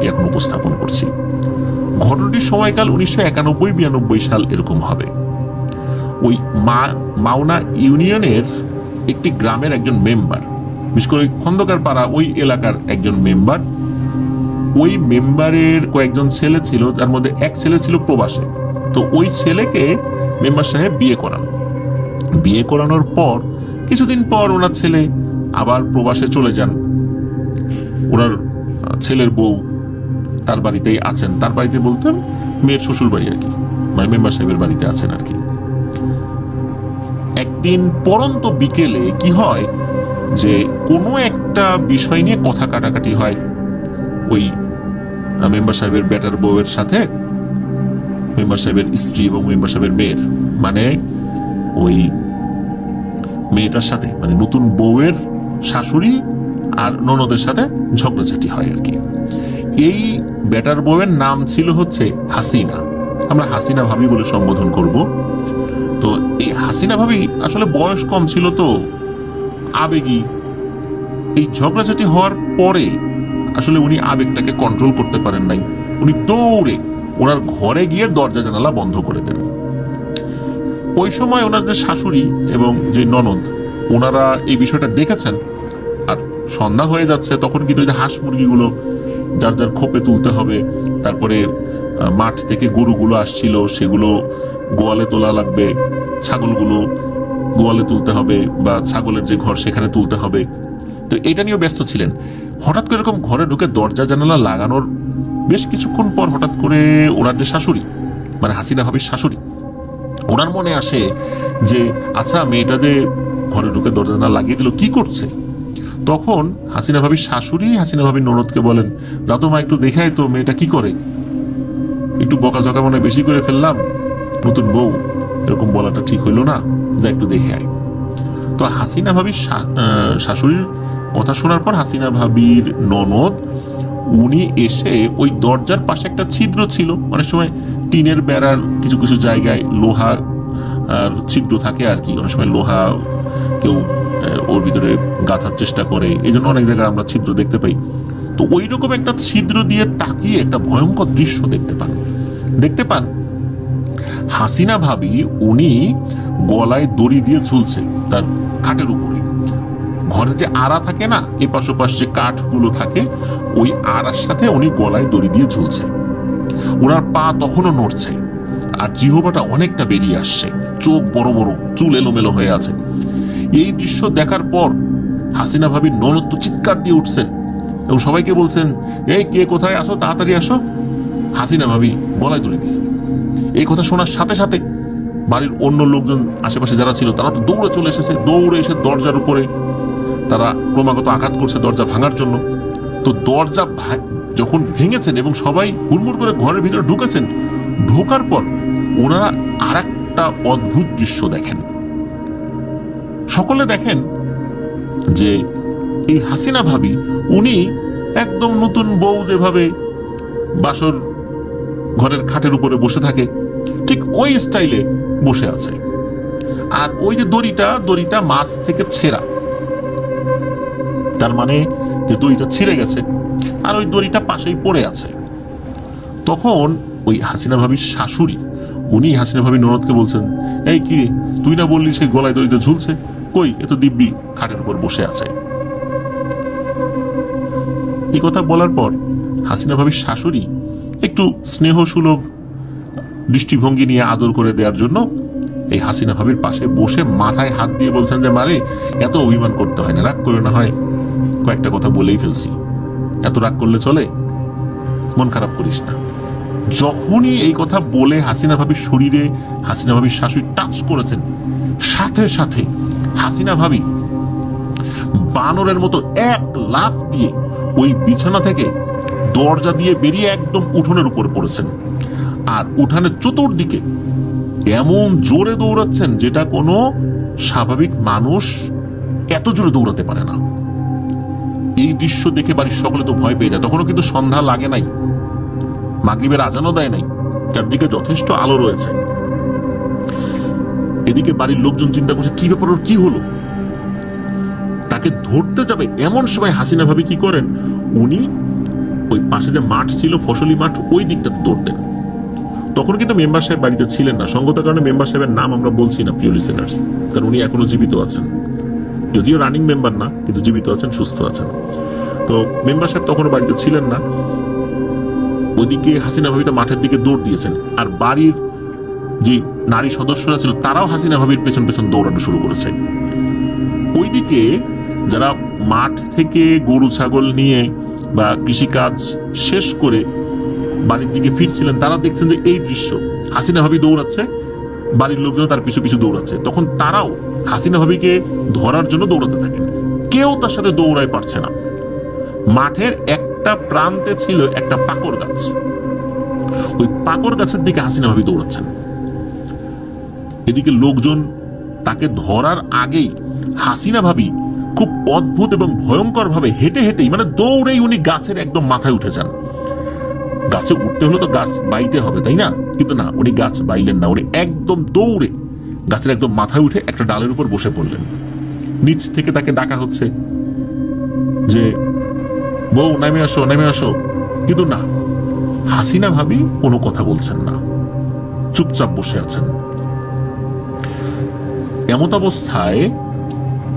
ঘটনাটি এখন উপস্থাপন করছি। ঘটনাটির সময়কাল 1991-92 সাল এরকম হবে। ওই মাওনা ইউনিয়নের একটি গ্রামের একজন মেম্বার, বিশেষ করে খন্দকার পাড়া ওই এলাকার একজন মেম্বার, ওই মেম্বারের কয়েকজন ছেলে ছিল, যার মধ্যে এক ছেলে ছিল প্রবাসে। তো ওই ছেলেকে মেম্বার সাহেব বিয়ে করানোর পর কিছুদিন পর ওনার ছেলে আবার প্রবাসে চলে যান। ওনার ছেলের বউ তার বাড়িতেই আছেন, তার বাড়িতে বলতেন মেয়ের শ্বশুর বাড়ি আর কি, মানে মেম্বার সাহেবের বাড়িতে আছেন আর কি। একদিন পরন্ত বিকেলে কি হয় যে কোনো একটা বিষয় নিয়ে কথা কাটাকাটি হয় ওই মেম্বার সাহেবের বেটার বউয়ের সাথে মেম্বার সাহেবের স্ত্রী এবং মেম্বার সাহেবের মেয়ের, মানে ওই মেয়েটার সাথে, মানে নতুন বউয়ের শাশুড়ি আর ননদের সাথে ঝগড়াঝাটি হয় আর কি। এই বেটার বউয়ের নাম ছিল হচ্ছে হাসিনা, আমরা হাসিনা ভাবি বলে সম্বোধন করব। তো এই হাসিনা ভাবি আসলে বয়স কম ছিল, তো আবেগী। এই ঝগড়াঝাটি হওয়ার পরে আসলে উনি আবেগটাকে কন্ট্রোল করতে পারেন নাই, উনি দৌড়ে ওনার ঘরে গিয়ে দরজা জানালা বন্ধ করে দেন। ওই সময় ওনার যে শাশুড়ি এবং যে ননদ, ওনারা এই বিষয়টা দেখেছেন। আর সন্ধ্যা হয়ে যাচ্ছে, তখন কিন্তু হাঁস মুরগিগুলো যার যার খোপে তুলতে হবে, তারপরে মাঠ থেকে গরুগুলো আসছিল সেগুলো গোয়ালে তোলা লাগবে, ছাগলগুলো গোয়ালে তুলতে হবে বা ছাগলের যে ঘর সেখানে তুলতে হবে। তো এটা নিয়েও ব্যস্ত ছিলেন। হঠাৎ করে এরকম ঘরে ঢুকে দরজা জানালা লাগানোর বেশ কিছুক্ষণ পর হঠাৎ করে ওনার যে শাশুড়ি, মানে হাসিনা ভাবির শাশুড়ি, ওনার মনে আসে যে আচ্ছা মেয়েটা যে ঘরে ঢুকে দরজা জানালা লাগিয়ে দিল, কি করছে? তখন হাসিনা ভাবির শাশুড়ি হাসিনা ভাবির ননদকে বলেন, যা তো মা একটু দেখায় তো মেয়েটা কি করে, একটু বকাঝকা মনে বেশি করে ফেললাম, নতুন বউ এরকম বলাটা ঠিক হইল না, যা একটু দেখে আয়। তো হাসিনা ভাবির শাশুড়ির কথা শোনার পর হাসিনা ভাবির ননদ উনি এসে ওই দরজার পাশে একটা ছিদ্র ছিল, অনেক সময় টিনের বেড়ার কিছু কিছু জায়গায় লোহা ছিদ্র থাকে আর কি, অনেক সময় লোহা কেউ ওর ভিতরে গাঁথার চেষ্টা করে, এই জন্য অনেক জায়গায় আমরা ছিদ্র দেখতে পাই। তো ওই রকম একটা ছিদ্র দিয়ে তাকিয়ে একটা ভয়ঙ্কর দৃশ্য দেখতে পান হাসিনা ভাবি উনি গলায় দড়ি দিয়ে ঝুলছে তার খাটের উপরে। ঘরে যে আড়া থাকে না, এপাশ ওপাশ যে কাঠগুলো থাকে, ওই আড়ার সাথে উনি গলায় দড়ি দিয়ে ঝুলছে। ওনার পা তখনও নড়ছে আর জিহ্বাটা অনেকটা বেরিয়ে আসছে, চোখ বড় বড়, চুল এলোমেলো হয়ে আছে। এই দৃশ্য দেখার পর হাসিনা ভাবির ননদ তো চিৎকার দিয়ে উঠছেন এবং সবাইকে বলছেন, এই কে কোথায় আসো, তাড়াতাড়ি আসো। হাসিনা ভাবি গলায় দড়ি দিছে। এই কথা শোনার সাথে সাথে বাড়ির অন্য লোকজন আশেপাশে যারা ছিল তারা তো দৌড়ে চলে এসেছে, দৌড়ে এসে দরজার উপরে তারা ক্রমাগত আঘাত করছে দরজা ভাঙার জন্য। তো দরজা যখন ভেঙেছেন এবং সবাই হুড়মুড় করে ঘরের ভিতরে ঢুকেছেন, ঢোকার পর ওনারা আর একটা অদ্ভুত দৃশ্য দেখেন। সকলে দেখেন যে এই হাসিনা ভাবি উনি একদম নতুন বউ যেভাবে বাসর ঘরের খাটের উপরে বসে থাকে ঠিক ওই স্টাইলে বসে আছে। আর ওই যে দড়িটা মাছ থেকে ছেঁড়া, তার মানে যে দড়িটা ছিঁড়ে গেছে আর ওই দড়িটা পাশেই পড়ে আছে। তখন ওই হাসিনা ভাবির শাশুড়ি উনি হাসিনা ভাবির ননদকে বলছেন, এই কি রে, তুই না বললি সেই গলায় দড়িতে ঝুলছে, কই এ তো দিব্যি খাটের উপর বসে আছে। এই কথা বলার পর হাসিনা ভাবির শাশুড়ি একটু স্নেহ সুলভ দৃষ্টিভঙ্গি নিয়ে আদর করে দেওয়ার জন্য এই হাসিনা ভাবির পাশে বসে মাথায় হাত দিয়ে বলছেন যে মারে এত অভিমান করতে হয় না, রাগ করে না হয় কয়েকটা কথা বলেই ফেলছি, এত রাগ করলে চলে, মন খারাপ করিস না। যখনই এই কথা বলে হাসিনা ভাবির শরীরে হাসিনা ভাবির শাশুড়ি টাচ করেছেন, সাথে সাথে হাসিনা ভাবি বানরের মতো এক লাফ দিয়ে ওই বিছানা থেকে দরজা দিয়ে বেরিয়ে একদম উঠোনের উপর পড়েছেন। আর উঠানের চতুর্দিকে এমন জোরে দৌড়াচ্ছেন যেটা কোনো স্বাভাবিক মানুষ এত জোরে দৌড়াতে পারে না। এই দৃশ্য দেখে বাড়ির সকলে তো ভয় পেয়ে যায়। তখনও কিন্তু সন্ধ্যা লাগে নাই, মাগরিবের আজানও দেয় নাই, চারদিকে যথেষ্ট আলো রয়েছে। এদিকে বাড়ির লোকজন চিন্তা করছে কি ব্যাপার, ওর কি হলো, তাকে ধরতে যাবে। এমন সময় হাসিনা ভাবি কি করেন, উনি ওই পাশে যে মাঠ ছিল, ফসলি মাঠ, ওই দিকটাতে দৌড় দেন। তখন কিন্তু মেম্বার সাহেব বাড়িতে ছিলেন না, সঙ্গতার কারণে মেম্বার সাহেবের নাম আমরা বলছি না প্রিয় লিসেনার্স, কারণ উনি এখনো জীবিত আছেন, যদিও রানিং মেম্বার না, কিন্তু জীবিত আছেন, সুস্থ আছেন। তো মেম্বার সাহেব তখনও বাড়িতে ছিলেন না। ওইদিকে হাসিনা ভাবিটা মাঠের দিকে দৌড় দিয়েছেন, আর বাড়ির যে নারী সদস্যরা ছিল তারাও হাসিনা ভাবির পেছন পেছন দৌড়ানো শুরু করেছে। ওইদিকে যারা মাঠ থেকে গরু ছাগল নিয়ে বা কৃষিকাজ শেষ করে বাড়ির দিকে ফিরছিলেন, তারা দেখছেন যে এই দৃশ্য, হাসিনা ভাবি দৌড়াচ্ছে, বাড়ির লোকজন তার পিছু পিছু দৌড়াচ্ছে। তখন তারাও হাসিনা ভাবিকে ধরার জন্য দৌড়াতে থাকেন, কেউ তার সাথে দৌড়ায় পারছে না। মাঠের একটা প্রান্তে ছিল একটা পাকড় গাছ, ওই পাকড় গাছের দিকে হাসিনা ভাবি দৌড়াচ্ছেন। এদিকে লোকজন তাকে ধরার আগেই হাসিনা ভাবি খুব অদ্ভুত এবং ভয়ঙ্কর ভাবে হেঁটে হেঁটেই, মানে দৌড়েই উনি গাছের একদম মাথায় উঠে যান। গাছে উঠতে হলে তো গাছ বাইতে হবে, তাই না? কিন্তু না, উনি গাছ বাইলেন না, উনি একদম দৌড়ে গাছের একদম মাথায় উঠে একটা ডালের উপর বসে পড়লেন। নিচ থেকে তাকে ডাকা হচ্ছে যে বউ নেমে আসো, নেমে আসো, কিন্তু না, হাসিনা ভাবি কোনো কথা বলছেন না, চুপচাপ বসে আছেন। এমত অবস্থায়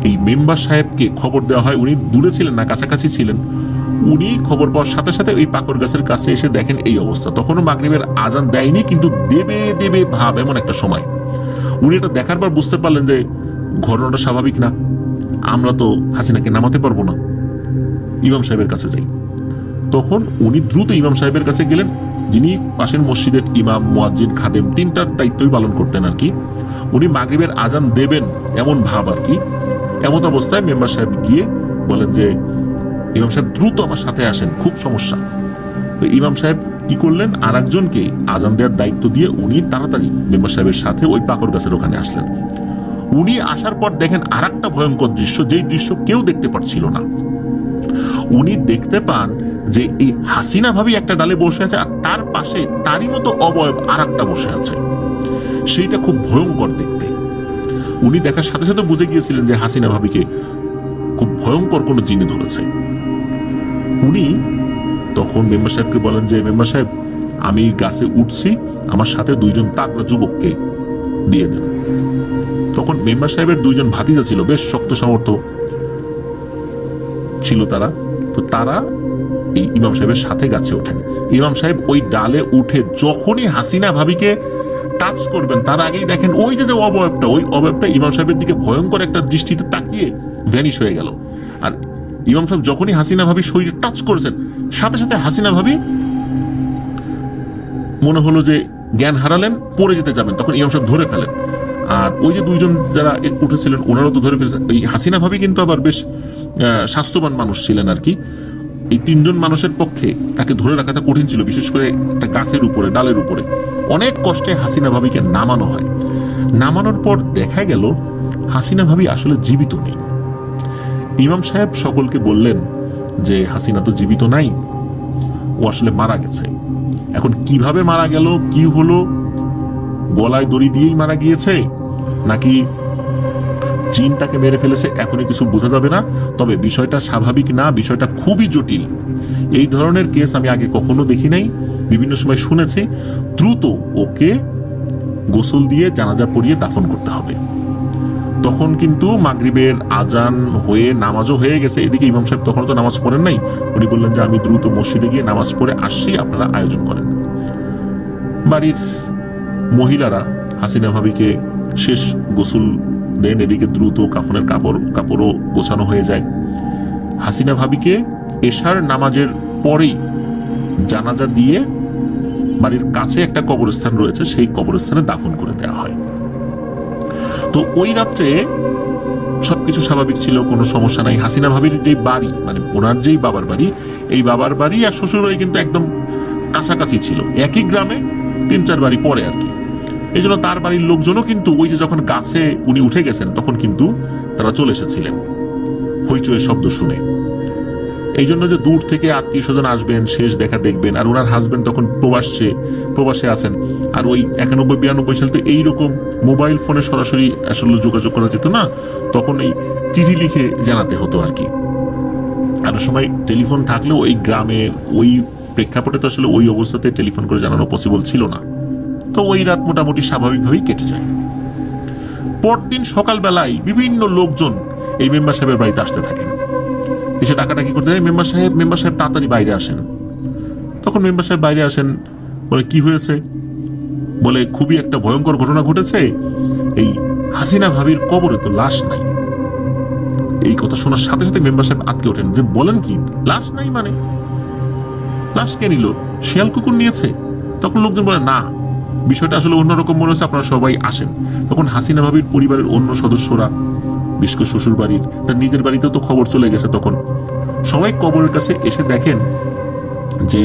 এই মেম্বার সাহেবকে খবর দেওয়া হয়, উনি দূরে ছিলেন না, কাছাকাছি ছিলেন। উনি খবর পাওয়ার সাথে সাথে ওই পাকড় গাছের কাছে এসে দেখেন এই অবস্থা। তখনও মাগরিবের আজান দেয়নি, কিন্তু দেবে দেবে ভাব এমন একটা সময়। উনি এটা দেখার পর বুঝতে পারলেন যে ঘটনাটা স্বাভাবিক না, আমরা তো হাসিনাকে নামাতে পারবো না, ইমাম সাহেবের কাছে যাই। তখন উনি দ্রুত ইমাম সাহেবের কাছে গেলেন, যিনি পাশের মসজিদের ইমাম, মুয়াজ্জিন, খাদেম, তিনটার দায়িত্বই পালন করতেন আর কি। উনি মাগরিবের আজান দেবেন এমন ভাব আর কি। এমন অবস্থায় মেম্বার সাহেব গিয়ে বলেন যে ইমাম সাহেব দ্রুত আমার সাথে আসেন, খুব সমস্যা। ইমাম সাহেব কি করলেন, আর একজনকে আজান দেওয়ার দায়িত্ব দিয়ে উনি তাড়াতাড়ি মেম্বার সাহেবের সাথে ওই পাকড় গাছের ওখানে আসলেন। উনি আসার পর দেখেন আর একটা ভয়ঙ্কর দৃশ্য, যেই দৃশ্য কেউ দেখতে পারছিল না। উনি দেখতে পান যে এই হাসিনা ভাবি একটা ডালে বসে আছে, আর তার পাশে তারই মতো অবয়ব আর একটা বসে আছে। সেইটা খুব ভয়ঙ্কর দেখতে। উনি দেখার সাথে সাথে বুঝে গিয়েছিলেন যে হাসিনা ভাবিকে খুব ভয়ঙ্কর কোনো জিনে ধরেছে। উনি তখন মেম্বার সাহেবকে বলেন যে মেম্বার সাহেব, আমি গাছে উঠছি, আমার সাথে দুইজন তাগড়া যুবককে দিয়ে দেন। তখন মেম্বার সাহেবের দুইজন ভাতিজা ছিল, বেশ শক্ত সামর্থ্য ছিল তারা। তো তারা এই ইমাম সাহেবের সাথে গাছে ওঠেন। ইমাম সাহেব ওই ডালে উঠে যখনই হাসিনা ভাবিকে টাচ করবেন, তার আগেই দেখেন ওই যে অবয়বটা, ওই অবয়বটা ইমাম সাহেবের দিকে ভয়ঙ্কর একটা দৃষ্টিতে তাকিয়ে ভ্যানিশ হয়ে গেল। আর ইমাম সাহেব যখনই হাসিনা ভাবি শরীরে টাচ করেছেন, সাথে সাথে হাসিনা ভাবি মনে হলো যে জ্ঞান হারালেন, পড়ে যেতে যাবেন, তখন ইমাম সাহেব ধরে ফেলেন। আর ওই যে দুইজন যারা উঠেছিলেন ওনারাও তো ধরে ফেলেছেন। এই হাসিনা ভাবি কিন্তু আবার বেশ স্বাস্থ্যবান মানুষ ছিলেন আর কি। এই তিনজন মানুষের পক্ষে তাকে ধরে রাখাটা কঠিন ছিল, বিশেষ করে একটা গাছের উপরে, ডালের উপরে। অনেক কষ্টে হাসিনা ভাবিকে নামানো হয়। নামানোর পর দেখা গেল হাসিনা ভাবি আসলে জীবিত নেই। ইমাম সাহেব সকলকে বললেন যে হাসিনা তো জীবিত নাই, ও আসলে মারা গেছে। এখন কিভাবে মারা গেল, কি হলো, গলায় দড়ি দিয়েই মারা গিয়েছে নাকি জিন তাকে মেরে ফেলেছে, এখনই কিছু বোঝা যাবে না। তবে বিষয়টা স্বাভাবিক না, বিষয়টা খুবই জটিল। এই ধরনের কেস আমি আগে কখনো দেখি নাই, বিভিন্ন সময় শুনেছি। দ্রুত ওকে গোসল দিয়ে জানাজা পড়িয়ে দাফন করতে হবে। তখন কিন্তু মাগরিবের আজান হয়ে নামাজও হয়ে গেছে। এদিকে ইমাম সাহেব তখন তো নামাজ পড়েন নাই। উনি বললেন যে আমি দ্রুত মসজিদে গিয়ে নামাজ পড়ে আসছি, আপনারা আয়োজন করেন। বাড়ির মহিলারা হাসিনা ভাবিকে শেষ গোসল দেন, এদিকে দ্রুত কাফনের কাপড়ও গোছানো হয়ে যায়। হাসিনা ভাবিকে এশার নামাজের পরেই জানাজা দিয়ে বাড়ির কাছে একটা কবরস্থান রয়েছে, সেই কবরস্থানে দাফন করে দেওয়া হয়। তো ওই রাত্রে সবকিছু স্বাভাবিক ছিল, কোনো সমস্যা নাই। হাসিনা ভাবির যে বাড়ি, মানে ওনার যেই বাবার বাড়ি, এই বাবার বাড়ি আর শ্বশুর বাড়ি কিন্তু একদম কাছাকাছি ছিল, একই গ্রামে, 3-4 বাড়ি পরে আর কি। এই জন্য তার বাড়ির লোকজনও কিন্তু ওই যে যখন গাছে উনি উঠে গেছেন তখন কিন্তু তারা চলে এসেছিলেন হইচই শব্দ শুনে। এই জন্য যে দূর থেকে আত্মীয় স্বজন আসবেন, শেষ দেখা দেখবেন। আর ওনার হাজবেন্ড তখন প্রবাসে আছেন। আর ওই 91-92 সাল তো এইরকম মোবাইল ফোনে সরাসরি আসলে যোগাযোগ করা যেত না, তখন এই চিঠি লিখে জানাতে হতো আর কি। একটা সময় টেলিফোন থাকলেও ওই গ্রামের ওই প্রেক্ষাপটে তো আসলে ওই অবস্থাতে টেলিফোন করে জানানো পসিবল ছিল না। তো ওই রাত মোটামুটি স্বাভাবিকভাবেই কেটে যায়। পরদিন সকালবেলায় বিভিন্ন লোকজন এই মেম্বার সাহেবের বাড়িতে আসতে থাকেন, এসে ডাকাডাকি করতে যায়, মেম্বার সাহেব তাড়াতাড়ি বাইরে আসেন। তখন মেম্বার সাহেব বাইরে আসেন, বলে কি হয়েছে? বলে খুবই একটা ভয়ঙ্কর ঘটনা ঘটেছে, এই হাসিনা ভাবির কবরে তো লাশ নাই। এই কথা শোনার সাথে সাথে মেম্বার সাহেব আটকে ওঠেন, যে বলেন কি, লাশ নাই মানে? লাশ কে নিল? শিয়াল কুকুর নিয়েছে? তখন লোকজন বলে না, বিষয়টা আসলে অন্যরকম মনে হচ্ছে, আপনারা সবাই আসেন। তখন হাসিনা ভাবির পরিবারের অন্য সদস্যরা, বিশেষ করে শ্বশুর বাড়ির, তার নিজের বাড়িতেও তো খবর চলে গেছে, তখন সবাই কবরের কাছে এসে দেখেন যে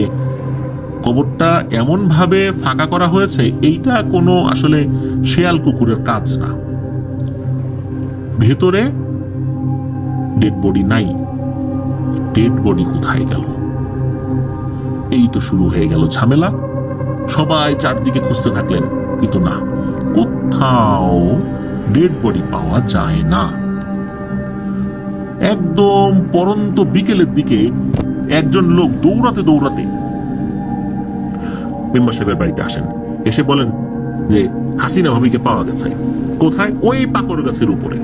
কবরটা এমন ভাবে ফাঁকা করা হয়েছে, এইটা কোনো আসলে শেয়াল কুকুরের কাজ না। ভেতরে ডেড বডি নাই। ডেড বডি কোথায় গেল? এই তো শুরু হয়ে গেল ঝামেলা। সবাই চারদিকে খুঁজতে থাকলেন, কিন্তু না, কোথাও ডেড বডি পাওয়া যায় না। একদম পরন্ত বিকেলের দিকে একজন লোক দৌড়াতে দৌড়াতে মেম্বার সাহেবের বাড়িতে আসেন, এসে বলেন যে হাসিনা ভাবিকে পাওয়া গেছে। কোথায়? ওই পাকড় গাছের উপরে।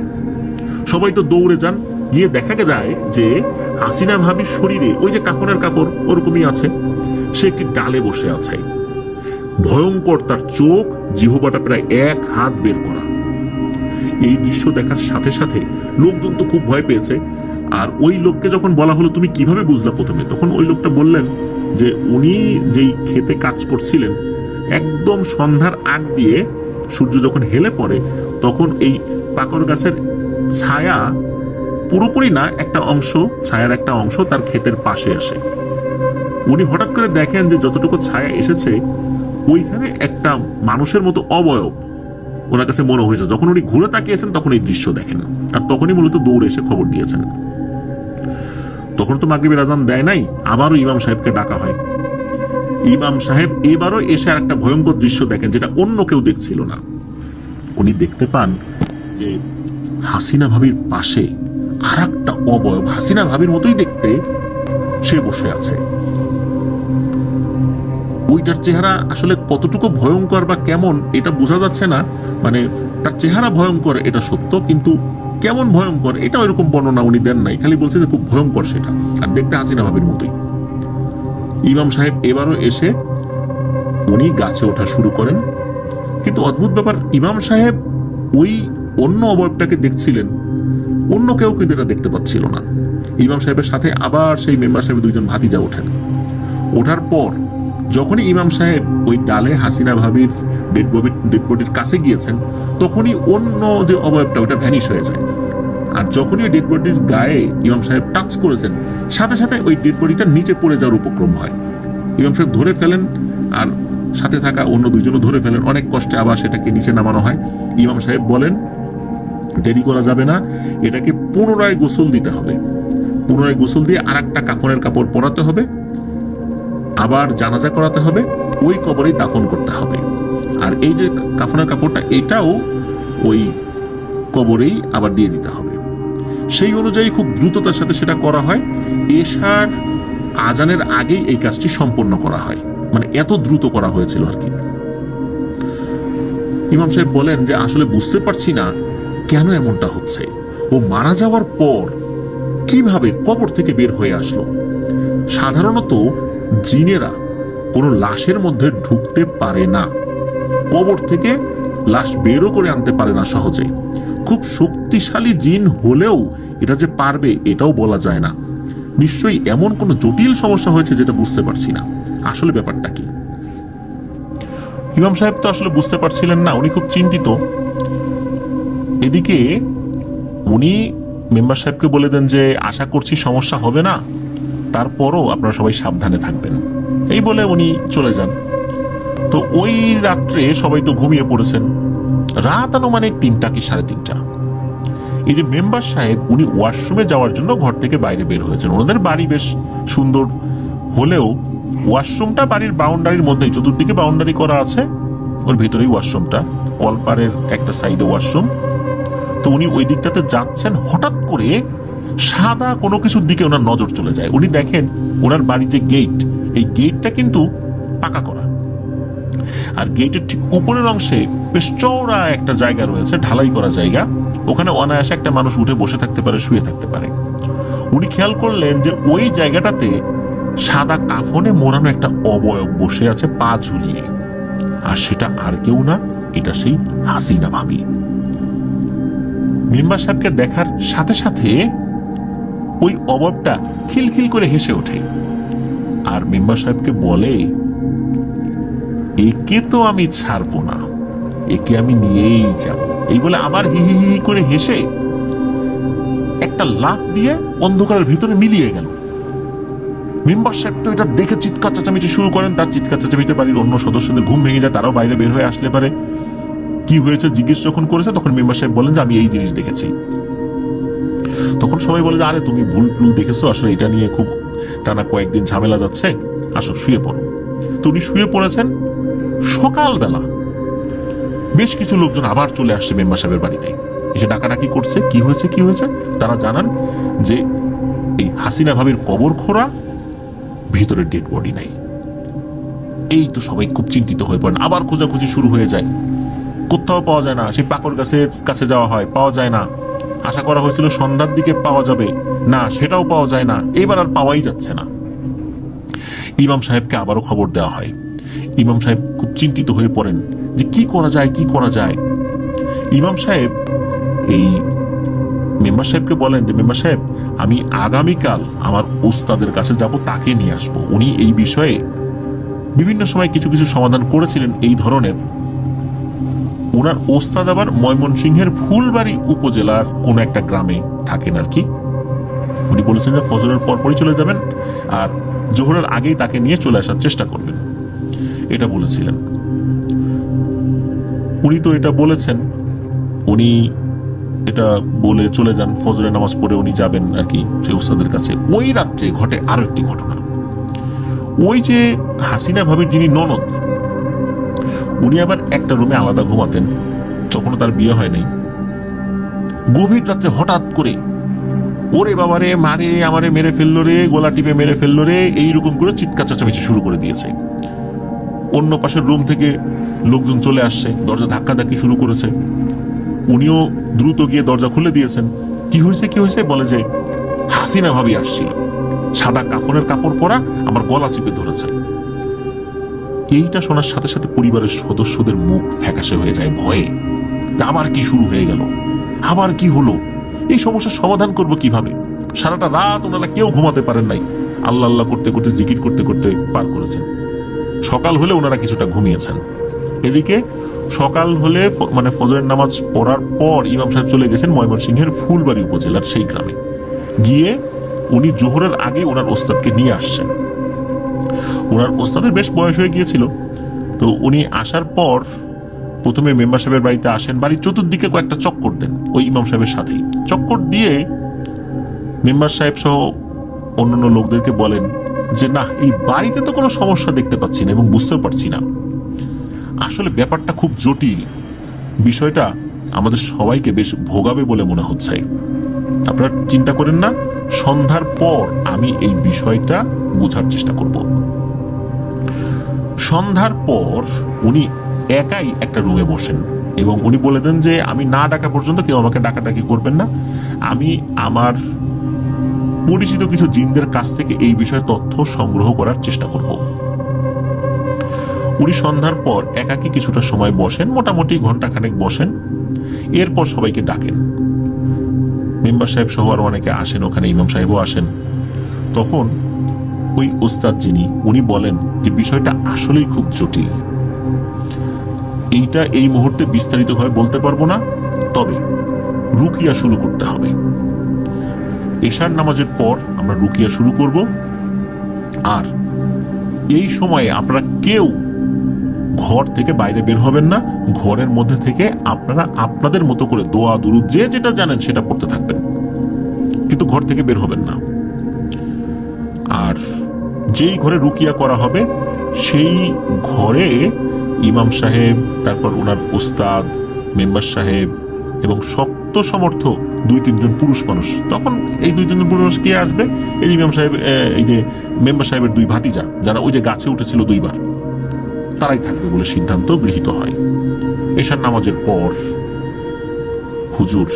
সবাই তো দৌড়ে যান, গিয়ে দেখা যায় যে হাসিনা ভাবির শরীরে ওই যে কাফনের কাপড় ওরকমই আছে, সে একটি ডালে বসে আছে। ভয়ঙ্কর তার চোখ, জিহ্বাটা প্রায় 1 হাত বের করা। এই দৃশ্য দেখার সাথে সাথে লোকজন তো খুব ভয় পেয়েছে। আর ওই লোককে যখন বলা হলো তুমি কিভাবে বুঝলা প্রথমে, তখন ওই লোকটা বললেন যে উনি যেই খেতে কাজ করছিলেন, একদম সন্ধ্যার আগ দিয়ে সূর্য যখন হেলে পড়ে, তখন এই পাকড় গাছের ছায়া, পুরোপুরি না, একটা অংশ, ছায়ার একটা অংশ তার ক্ষেতের পাশে আসে। উনি হঠাৎ করে দেখেন যে যতটুকু ছায়া এসেছে, ওইখানে একটা মানুষের মতো অবয়ব ওনার কাছে মনে হয়েছে। যখন উনি ঘুরে তাকিয়েছেন তখন এই দৃশ্য দেখেন, আর তখনই মূলত দৌড়ে এসে খবর দিয়েছেন। তখন তো মাগরিবের আজান দেয় নাই, আবারও ইমাম সাহেবকে ডাকা হয়। ইমাম সাহেব এবারও এসে আর একটা ভয়ঙ্কর দৃশ্য দেখেন, যেটা অন্য কেউ দেখছিল না। উনি দেখতে পান যে হাসিনা ভাবির পাশে আর একটা অবয়ব, হাসিনা ভাবির মতোই দেখতে, সে বসে আছে। ওইটার চেহারা আসলে কতটুকু ভয়ঙ্কর বা কেমন এটা বোঝা যাচ্ছে না। মানে তার চেহারা ভয়ঙ্কর এটা সত্য, কিন্তু কেমন ভয়ঙ্কর এটা ওইরকম বর্ণনা উনি দেন নাই, খালি বলছে যে খুব ভয়ঙ্কর সেটা, আর দেখতে হাসিনা ভাবির মতোই। ইমাম সাহেব এবারও এসে উনি গাছে ওঠা শুরু করেন, কিন্তু অদ্ভুত ব্যাপার, ইমাম সাহেব ওই অন্য অবয়বটাকে দেখছিলেন, অন্য কেউ কিন্তু এটা দেখতে পাচ্ছিল না। ইমাম সাহেবের সাথে আবার সেই মেম্বার সাহেবের 2জন ভাতিজা ওঠেন। ওঠার পর যখনই ইমাম সাহেব ওই ডালে হাসিনা ভাবির ডেড বডির কাছে গিয়েছেন, তখনই অন্য যে অবয়বটা ওটা ভ্যানিশ হয়ে যায়। আর যখনই ওই ডেড বডির গায়ে ইমাম সাহেব টাচ করেছেন, সাথে সাথে ওই ডেড বডিটা নিচে পড়ে যাওয়ার উপক্রম হয়। ইমাম সাহেব ধরে ফেলেন, আর সাথে থাকা অন্য 2জনও ধরে ফেলেন। অনেক কষ্টে আবার সেটাকে নিচে নামানো হয়। ইমাম সাহেব বলেন দেরি করা যাবে না, এটাকে পুনরায় গোসল দিতে হবে, পুনরায় গোসল দিয়ে আর একটা কাফনের কাপড় পরাতে হবে, আবার জানাজা করাতে হবে, ওই কবরেই দাফন করতে হবে। আর এই যে কাফনের কাপড়টা, এটাও ওই কবরেই আবার দিয়ে দিতে হবে। সেই অনুযায়ী খুব দ্রুততার সাথে সেটা করা হয়। এশার আজানের আগেই এই কাজটি সম্পন্ন করা হয়, মানে এত দ্রুত করা হয়েছিল আর কি। ইমাম সাহেব বলেন যে আসলে বুঝতে পারছি না কেন এমনটা হচ্ছে, ও মারা যাওয়ার পর কিভাবে কবর থেকে বের হয়ে আসলো। সাধারণত জিনেরা কোনো লাশের মধ্যে ঢুকতে পারে না, কবর থেকে লাশ বেরও করে আনতে পারে না সহজে। খুব শক্তিশালী জিন হলেও এটা যে পারবে এটাও বলা যায় না। নিশ্চয়ই এমন কোনো জটিল সমস্যা হয়েছে যেটা বুঝতে পারছি না, আসলে ব্যাপারটা কি। ইমাম সাহেব তো আসলে বুঝতে পারছিলেন না, উনি খুব চিন্তিত। এদিকে উনি মেম্বার সাহেবকে বলে দেন যে আশা করছি সমস্যা হবে না, তারপরও আপনারা সবাই সাবধানে থাকবেন, এই বলে উনি চলে যান। তো ওই রাত্রে সবাই তো ঘুমিয়ে পড়েছেন। রাত আনুমানিক 3টা কি 3:30। এই যে মেম্বার সাহেব, উনি ওয়াশরুমে যাওয়ার জন্য ঘর থেকে বাইরে বের হয়েছেন। ওনাদের বাড়ি বেশ সুন্দর হলেও ওয়াশরুমটা বাড়ির বাউন্ডারির মধ্যেই, চতুর্দিকে বাউন্ডারি করা আছে, ওর ভেতরেই ওয়াশরুমটা, কলপারের একটা সাইডে ওয়াশরুম। তো উনি ওই দিকটাতে যাচ্ছেন, হঠাৎ করে সাদা কোনো কিছুর দিকে ওনার নজর চলে যায়। উনি দেখেন ওনার বাড়ির যে গেট, এই গেটটা কিন্তু পাকা করা, আর গেটের ঠিক উপরের অংশে বেশ চওড়া একটা জায়গা রয়েছে, ঢালাই করা জায়গা। ওখানে অনায়াসে একটা মানুষ উঠে বসে থাকতে পারে, শুয়ে থাকতে পারে। উনি খেয়াল করলেন যে ওই জায়গাটাতে সাদা কাফনে মোড়ানো একটা অবয়ব বসে আছে পা ঝুলিয়ে, আর সেটা আর কেউ না, এটা সেই হাসিনা ভাবি। মেম্বার সাহেবকে দেখার সাথে সাথে ওই অবয়বটা খিলখিল করে হেসে ওঠে, আর মেম্বার সাহেবকে বলে, একে তো আমি ছাড়বো না, একে আমি নিয়েই যাব। এই বলে আবার হি হি হি করে হেসে একটা লাফ দিয়ে অন্ধকারের ভিতরে মিলিয়ে গেল। মেম্বার সাহেব তো এটা দেখে চিৎকার চেঁচামেচি শুরু করেন। তার চিৎকার চেঁচামেচিতে বাড়ির অন্য সদস্যদের ঘুম ভেঙে যায়, তারাও বাইরে বের হয়ে আসলে পারে। কি হয়েছে জিজ্ঞেস যখন করেছে, তখন মেম্বার সাহেব বলেন যে আমি এই জিনিস দেখেছি। তখন সবাই বলে যে আরে তুমি ভুল ভুল দেখেছো, আসলে এটা নিয়ে খুব টানা কয়েকদিন ঝামেলা যাচ্ছে, আসো শুয়ে পড়ো। তো উনি শুয়ে পড়েছেন। সকালবেলা বেশ কিছু লোকজন আবার চলে আসছে মেম্বার সাহেবের বাড়িতে, এসে ডাকাডাকি করছে। কি হয়েছে কি হয়েছে, তারা জানান যে এই হাসিনা ভাবির কবর খোঁড়া, ভিতরে ডেড বডি নাই। এই তো সবাই খুব চিন্তিত হয়ে পড়েন, আবার খোঁজাখুঁজি শুরু হয়ে যায়। কোথাও পাওয়া যায় না। সেই পাকড় গাছের কাছে যাওয়া হয়, পাওয়া যায় না। আশা করা হয়েছিল সন্ধ্যার দিকে পাওয়া যাবে, না সেটাও পাওয়া যায় না। এবার আর পাওয়াই যাচ্ছে না। ইমাম সাহেবকে আবারও খবর দেওয়া হয়। ইমাম সাহেব খুব চিন্তিত হয়ে পড়েন যে কি করা যায় কি করা যায়। ইমাম সাহেব এই মেম্বার সাহেবকে বলেন যে মেম্বার সাহেব, আমি আগামীকাল আমার ওস্তাদের কাছে যাব, তাকে নিয়ে আসবো। উনি এই বিষয়ে বিভিন্ন সময় কিছু কিছু সমাধান করেছিলেন এই ধরনের। ওনার ওস্তাদ আবার ময়মনসিংহের ফুলবাড়ি উপজেলার কোন একটা গ্রামে থাকেন আর কি। উনি বলেছেন যে ফজরের পরপরই চলে যাবেন, আর জোহরের আগেই তাকে নিয়ে চলে আসার চেষ্টা করবেন, এটা বলেছিলেন। উনি তো এটা বলেছেন, উনি এটা বলে চলে যান। ফজরের নামাজ পড়ে উনি যাবেন আর কি সেই ওস্তাদের কাছে। ওই রাত্রে ঘটে আরো একটি ঘটনা। ওই যে হাসিনা ভাবির যিনি ননদ, উনি আবার একটা রুমে আলাদা ঘুমাতেন, তখনও তার বিয়ে হয় নাই। গভীর রাত্রে হঠাৎ করে ওরে বাবারে মারে, আমারে মেরে ফেললো রে, গলা টিপে মেরে ফেললো রে, এইরকম করে চিৎকার চেঁচামেচি শুরু করে দিয়েছে। অন্য পাশের রুম থেকে লোকজন চলে আসছে, দরজা ধাক্কাধাক্কি শুরু করেছে। উনিও দ্রুত গিয়ে দরজা খুলে দিয়েছেন। কি হয়েছে কি হয়েছে, বলে যে হাসিনা ভাবি আসছিল, সাদা কাফনের কাপড় পরা, আমার গলা চিপে ধরেছে। এইটা শোনার সাথে সাথে পরিবারের সদস্যদের মুখ ফ্যাকাশে হয়ে যায় ভয়ে। আবার কি শুরু হয়ে গেল, আবার কি হলো, এই সমস্যার সমাধান করব কিভাবে? সারাটা রাত ওনারা কেউ ঘুমাতে পারেন নাই, আল্লাহ আল্লাহ করতে করতে জিকির করতে করতে পার করেছেন। সকাল হলে ওনারা কিছুটা ঘুমিয়েছেন। এদিকে সকাল হলে মানে ফজরের নামাজ পড়ার পর ইমাম সাহেব চলে গেছেন ময়মনসিংহের ফুলবাড়ি উপজেলার সেই গ্রামে। গিয়ে উনি জোহরের আগে ওনার ওস্তাদকে নিয়ে আসছেন। ওনার ওস্তাদের বেশ বয়স হয়ে গিয়েছিল। তো উনি আসার পর প্রথমে মেম্বার সাহেবের বাড়িতে আসেন, বাড়ির চতুর্দিকে কয়েকটা চক্কর দেন ওই ইমাম সাহেবের সাথেই। চক্কর দিয়ে মেম্বার সাহেব সহ অন্যান্য লোকদেরকে বলেন যে না, এই বাড়িতে তো কোনো সমস্যা দেখতে পাচ্ছি না এবং বুঝতেও পারছি না, আসলে ব্যাপারটা খুব জটিল, বিষয়টা আমাদের সবাইকে বেশ ভোগাবে বলে মনে হচ্ছে। আপনারা চিন্তা করেন না, সন্ধ্যার পর আমি এই বিষয়টা বোঝার চেষ্টা করব। সন্ধ্যার পর উনি একাই একটা রুমে বসেন এবং উনি বলে দেন যে আমি না ডাকা পর্যন্ত কেউ আমাকে ডাকাডাকি করবেন না, আমি আমার পরিচিত কিছু জিনদের কাছ থেকে এই বিষয়ে তথ্য সংগ্রহ করার চেষ্টা করব। উনি সন্ধ্যার পর একাকী কিছুটা সময় বসেন, মোটামুটি ঘন্টাখানেক বসেন। এরপর সবাইকে ডাকেন। মেম্বার সাহেব সহ আরো অনেকে আসেন, ওখানে ইমাম সাহেবও আসেন। তখন ওই ওস্তাদ যিনি, উনি বলেন যে বিষয়টা আসলেই খুব জটিল, এইটা এই মুহূর্তে বিস্তারিতভাবে বলতে পারবো না, তবে রুকিয়া শুরু করতে হবে। এশার নামাজের পর আমরা রুকিয়া শুরু করব, আর এই সময়ে আপনারা কেউ ঘর থেকে বাইরে বের হবেন না। ঘরের মধ্যে থেকে আপনারা আপনাদের মতো করে দোয়া দুরুদ যে যেটা জানেন সেটা পড়তে থাকবেন, কিন্তু ঘর থেকে বের হবেন না। আর যেই ঘরে রুকিয়া করা হবে সেই ঘরে ইমাম সাহেব, তারপর ওনার উস্তাদ, মেম্বার সাহেব এবং শক্ত সমর্থ 2-3 জন পুরুষ মানুষ। তখন এই 2-3 জন পুরুষ মানুষ কে আসবে? এই ইমাম সাহেব, এই যে মেম্বার সাহেবের 2 ভাতিজা, যারা ওই যে গাছে উঠেছিল 2বার, তারাই থাকবে বলে সিদ্ধান্ত গৃহীত হয়। এশার নামাজের পর হুজুর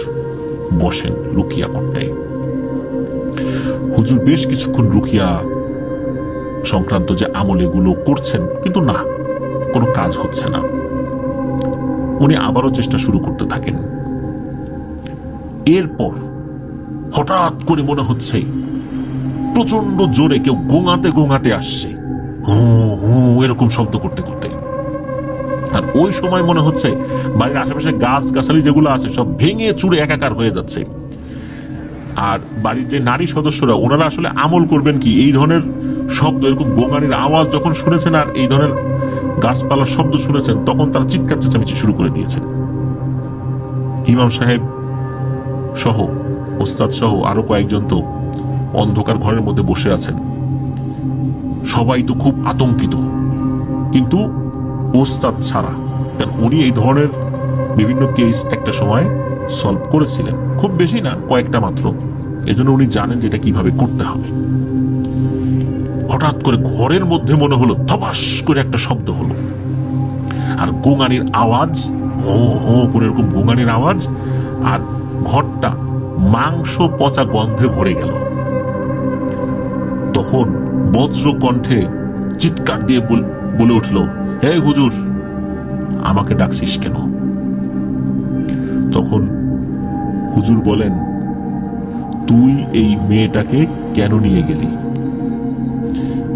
বসেন রুকিয়া করতে। হুজুর বেশ কিছুক্ষণ রুকিয়া সংক্রান্ত যে আমল এগুলো করছেন, কিন্তু না, কোনো কাজ হচ্ছে না। উনি আবারও চেষ্টা শুরু করতে থাকেন। এরপর হঠাৎ করে মনে হচ্ছে প্রচন্ড জোরে কেউ গোঙাতে গোঙাতে আসছে, এরকম শব্দ করতে করতে। আর ওই সময় মনে হচ্ছে বাড়ির আশেপাশে গাছ গাছালি যেগুলো আছে সব ভেঙে চুরে একাকার হয়ে যাচ্ছে। আর বাড়ির যে নারী সদস্যরা, ওনারা আসলে আমল করবেন কি, এই ধরনের শব্দ, এরকম গোঙানির আওয়াজ যখন শুনেছেন আর এই ধরনের গাছপালার শব্দ শুনেছেন, তখন তারা চিৎকার চেঁচামেচি শুরু করে দিয়েছেন। ইমাম সাহেব সহ, ওস্তাদ সহ আরো কয়েকজন তো অন্ধকার ঘরের মধ্যে বসে আছেন। সবাই তো খুব আতঙ্কিত, কিন্তু ওস্তাদ ছাড়া, কারণ উনি এই ধরনের বিভিন্ন কেস একটা সময় সলভ করেছিলেন, খুব বেশি না, কয়েকটা মাত্র। এজন্য উনি জানেন যে এটা কিভাবে করতে হবে। হঠাৎ করে ঘরের মধ্যে মনে হলো ধপাস করে একটা শব্দ হলো, আর গোঙানির আওয়াজ, হো হো করে এরকম গোঙানির আওয়াজ, আর ঘরটা মাংস পচা গন্ধে ভরে গেল। তখন বজ্র কণ্ঠে চিৎকার দিয়ে বলে উঠল, হে হুজুর, আমাকে ডাকছিস কেন? তখন হুজুর বলেন, তুই এই মেয়েটাকে কেন নিয়ে গেলি?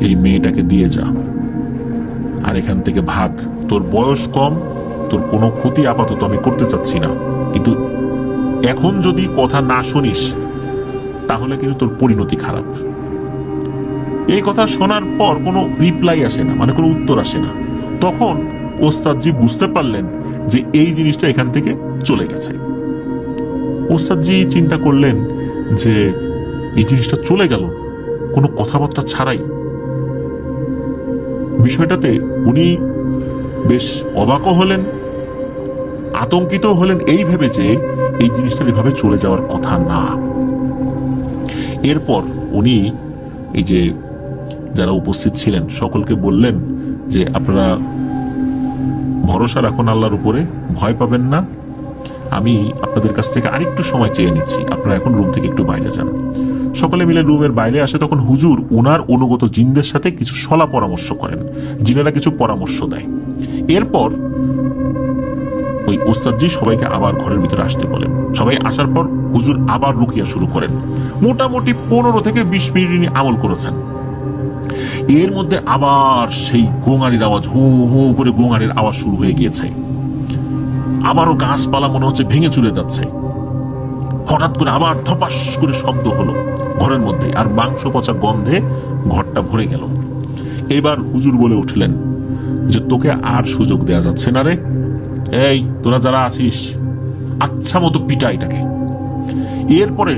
এই মেয়েটাকে দিয়ে যা, আর এখান থেকে ভাগ। তোর বয়স কম, তোর কোনো ক্ষতি আপাতত আমি করতে চাচ্ছি না, কিন্তু এখন যদি কথা না শুনিস তাহলে কিন্তু তোর পরিণতি খারাপ। এই কথা শোনার পর কোনো রিপ্লাই আসে না, মানে কোনো উত্তর আসে না। তখন ওস্তাদজি বুঝতে পারলেন যে এই জিনিসটা এখান থেকে চলে গেছে। ওস্তাদজি চিন্তা করলেন যে এই জিনিসটা চলে গেল কোনো কথাবার্তা ছাড়াই। বিষয়টাতে উনি বেশ অবাকও হলেন, আতঙ্কিত হলেন, এই ভেবে যে এই জিনিসটা এভাবে চলে যাওয়ার কথা না। এরপর উনি এই যে যারা উপস্থিত ছিলেন সকলকে বললেন যে আপনারা ভরসা রাখুন আল্লাহর উপরে, ভয় পাবেন না, আমি আপনাদের কাছ থেকে আরেকটু সময় চেয়ে নিচ্ছি, আপনারা এখন রুম থেকে একটু বাইরে যান। সকলে মিলে রুমের বাইরে আসে। তখন হুজুর ওনার অনুগত জিনদের সাথে কিছু সলা পরামর্শ করেন, জিনেরা কিছু পরামর্শ দেয়। এরপর ওই ওস্তাদজি সবাইকে আবার ঘরের ভিতরে আসতে বলেন। সবাই আসার পর হুজুর আবার রুকিয়া শুরু করেন। মোটামুটি 15 থেকে 20 মিনিট ইনি আমল করেছেন। এর মধ্যে আবার সেই গোঙানির আওয়াজ, হু হু করে গোঙানির আওয়াজ শুরু হয়ে গিয়েছে। আবারও গাছপালা মনে হচ্ছে ভেঙে চলে যাচ্ছে। হঠাৎ করে আবার ধপাস করে শব্দ হলো ঘরের মধ্যে, আর মাংস পচা গন্ধে ঘরটা ভরে গেল। এবার হুজুর বলে উঠলেন যে তোকে আর সুযোগ দেয়া যাচ্ছে না রে, এই তোরা যারা আছিস আচ্ছা মতো পিটা এটাকে। এরপরে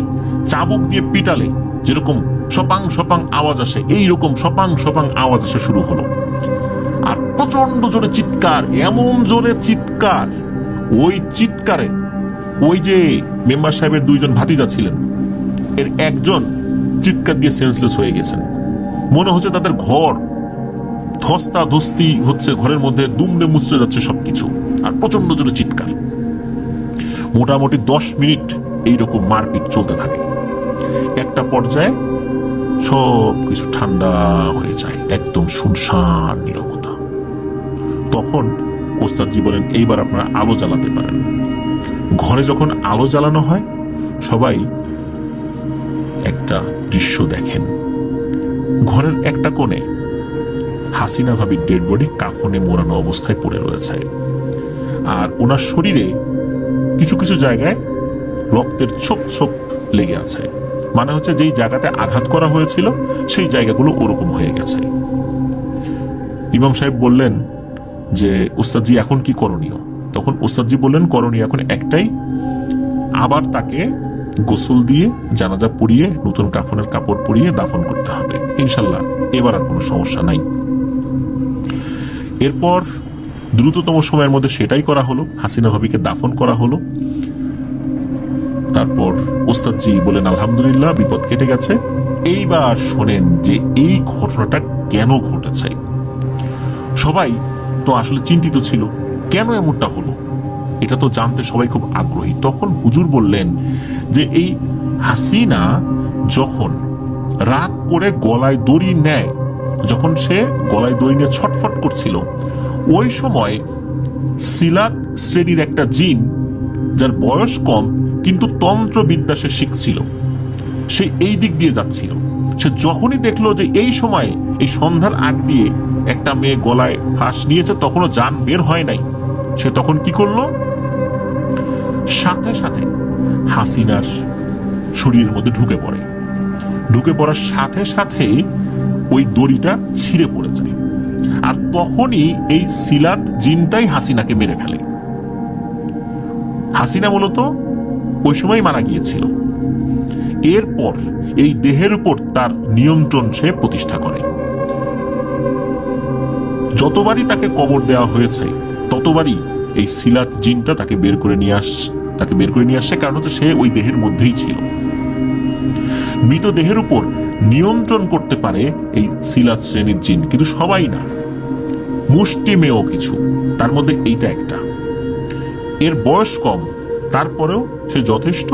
চাবুক দিয়ে পিটালে যেরকম সপাং সপাং আওয়াজ আসে, এইরকম সপাং সপাং আওয়াজ আসে শুরু হলো। আর প্রচন্ড জোরে চিৎকার, এমন জোরে চিৎকার, ওই চিৎকারে ওই যে মেম্বার সাহেবের 2 জন ভাতিজা ছিলেন, এর একজন চিৎকার দিয়ে সেন্সলেস হয়ে গেছেন। মনে হচ্ছে তাদের ঘর ধস্তা ধস্তি হচ্ছে, ঘরের মধ্যে দুমড়ে মুচড়ে যাচ্ছে সবকিছু, আর প্রচন্ড জোরে চিৎকার। মোটামুটি 10 মিনিট এইরকম মারপিট চলতে থাকে। একটা পর্যায়ে সব কিছু ঠান্ডা হয়ে যায়, একদম শুনশান নীরবতা। তখন ওস্তাদজি বলেন, এইবার আপনারা আলো জ্বালাতে পারেন। ঘরে যখন আলো জ্বালানো হয় সবাই একটা দৃশ্য দেখেন। ঘরের একটা কোণে হাসিনা ভাবির ডেড বডি কাফনে মোড়ানো অবস্থায় পড়ে রয়েছে, আর ওনার শরীরে কিছু কিছু জায়গায় রক্তের ছোপ ছোপ লেগে আছে। মানে হচ্ছে যেই জায়গাতে আঘাত করা হয়েছিল সেই জায়গাগুলো ওরকম হয়ে গেছে। ইমাম সাহেব বললেন যে ওস্তাদজি এখন কি করণীয়? তখন ওস্তাদজি বললেন, করণীয় এখন একটাই, আবার তাকে গোসল দিয়ে জানাজা পরিয়ে নতুন কাফনের কাপড় পরিয়ে দাফন করতে হবে, ইনশাল্লাহ এবার আর কোনো সমস্যা নাই। এরপর দ্রুততম সময়ের মধ্যে সেটাই করা হলো, হাসিনা ভাবিকে দাফন করা হলো। তারপর ওস্তাদজি বলেন আলহামদুলিল্লাহ, বিপদ কেটে গেছে। এইবার শোনেন যে এই ঘটনাটা কেন ঘটেছে। সবাই তো আসলে চিন্তিত ছিল, কেন এমনটা হলো, এটা তো জানতে সবাই খুব আগ্রহী। তখন হুজুর বললেন যে এই হাসিনা যখন রাগ করে গলায় দড়ি নেয়, যখন সে গলায় দড়ি নিয়ে ছটফট করছিল, ওই সময় সিলাত শ্রেণীর একটা জিন, যার বয়স কম কিন্তু তন্ত্রবিদ্যা সে শিখছিল, সে এই দিক দিয়ে যাচ্ছিল। সে যখনই দেখলো যে এই সময়, এই সন্ধ্যার আগ দিয়ে একটা মেয়ে গলায় ফাঁস নিয়েছে, তখনও জান বের হয় নাই, সে তখন কি করলো, সাথে সাথে হাসিনার শরীরের মধ্যে ঢুকে পড়ে। ঢুকে পড়ার সাথে সাথে ওই দড়িটা ছিঁড়ে পড়ে যায়। আর তখনই এই সিলাত জিনটাই হাসিনাকে মেরে ফেলে। হাসিনা মূলত ওই সময় মারা গিয়েছিল। এরপর এই দেহের উপর তার নিয়ন্ত্রণ সে প্রতিষ্ঠা করে। যতবারই তাকে কবর দেওয়া হয়েছে ততবারই এই সিলাত জিনটা তাকে বের করে নিয়ে আসছে, কারণ হচ্ছে সে ওই দেহের মধ্যেই ছিল। মৃত দেহের উপর নিয়ন্ত্রণ করতে পারে এই সিলাত শ্রেণীর জিন, কিন্তু সবাই না, মুষ্টিমেয় কিছু, তার মধ্যে এইটা একটা। এর বয়স কম, তারপরেও সে যথেষ্ট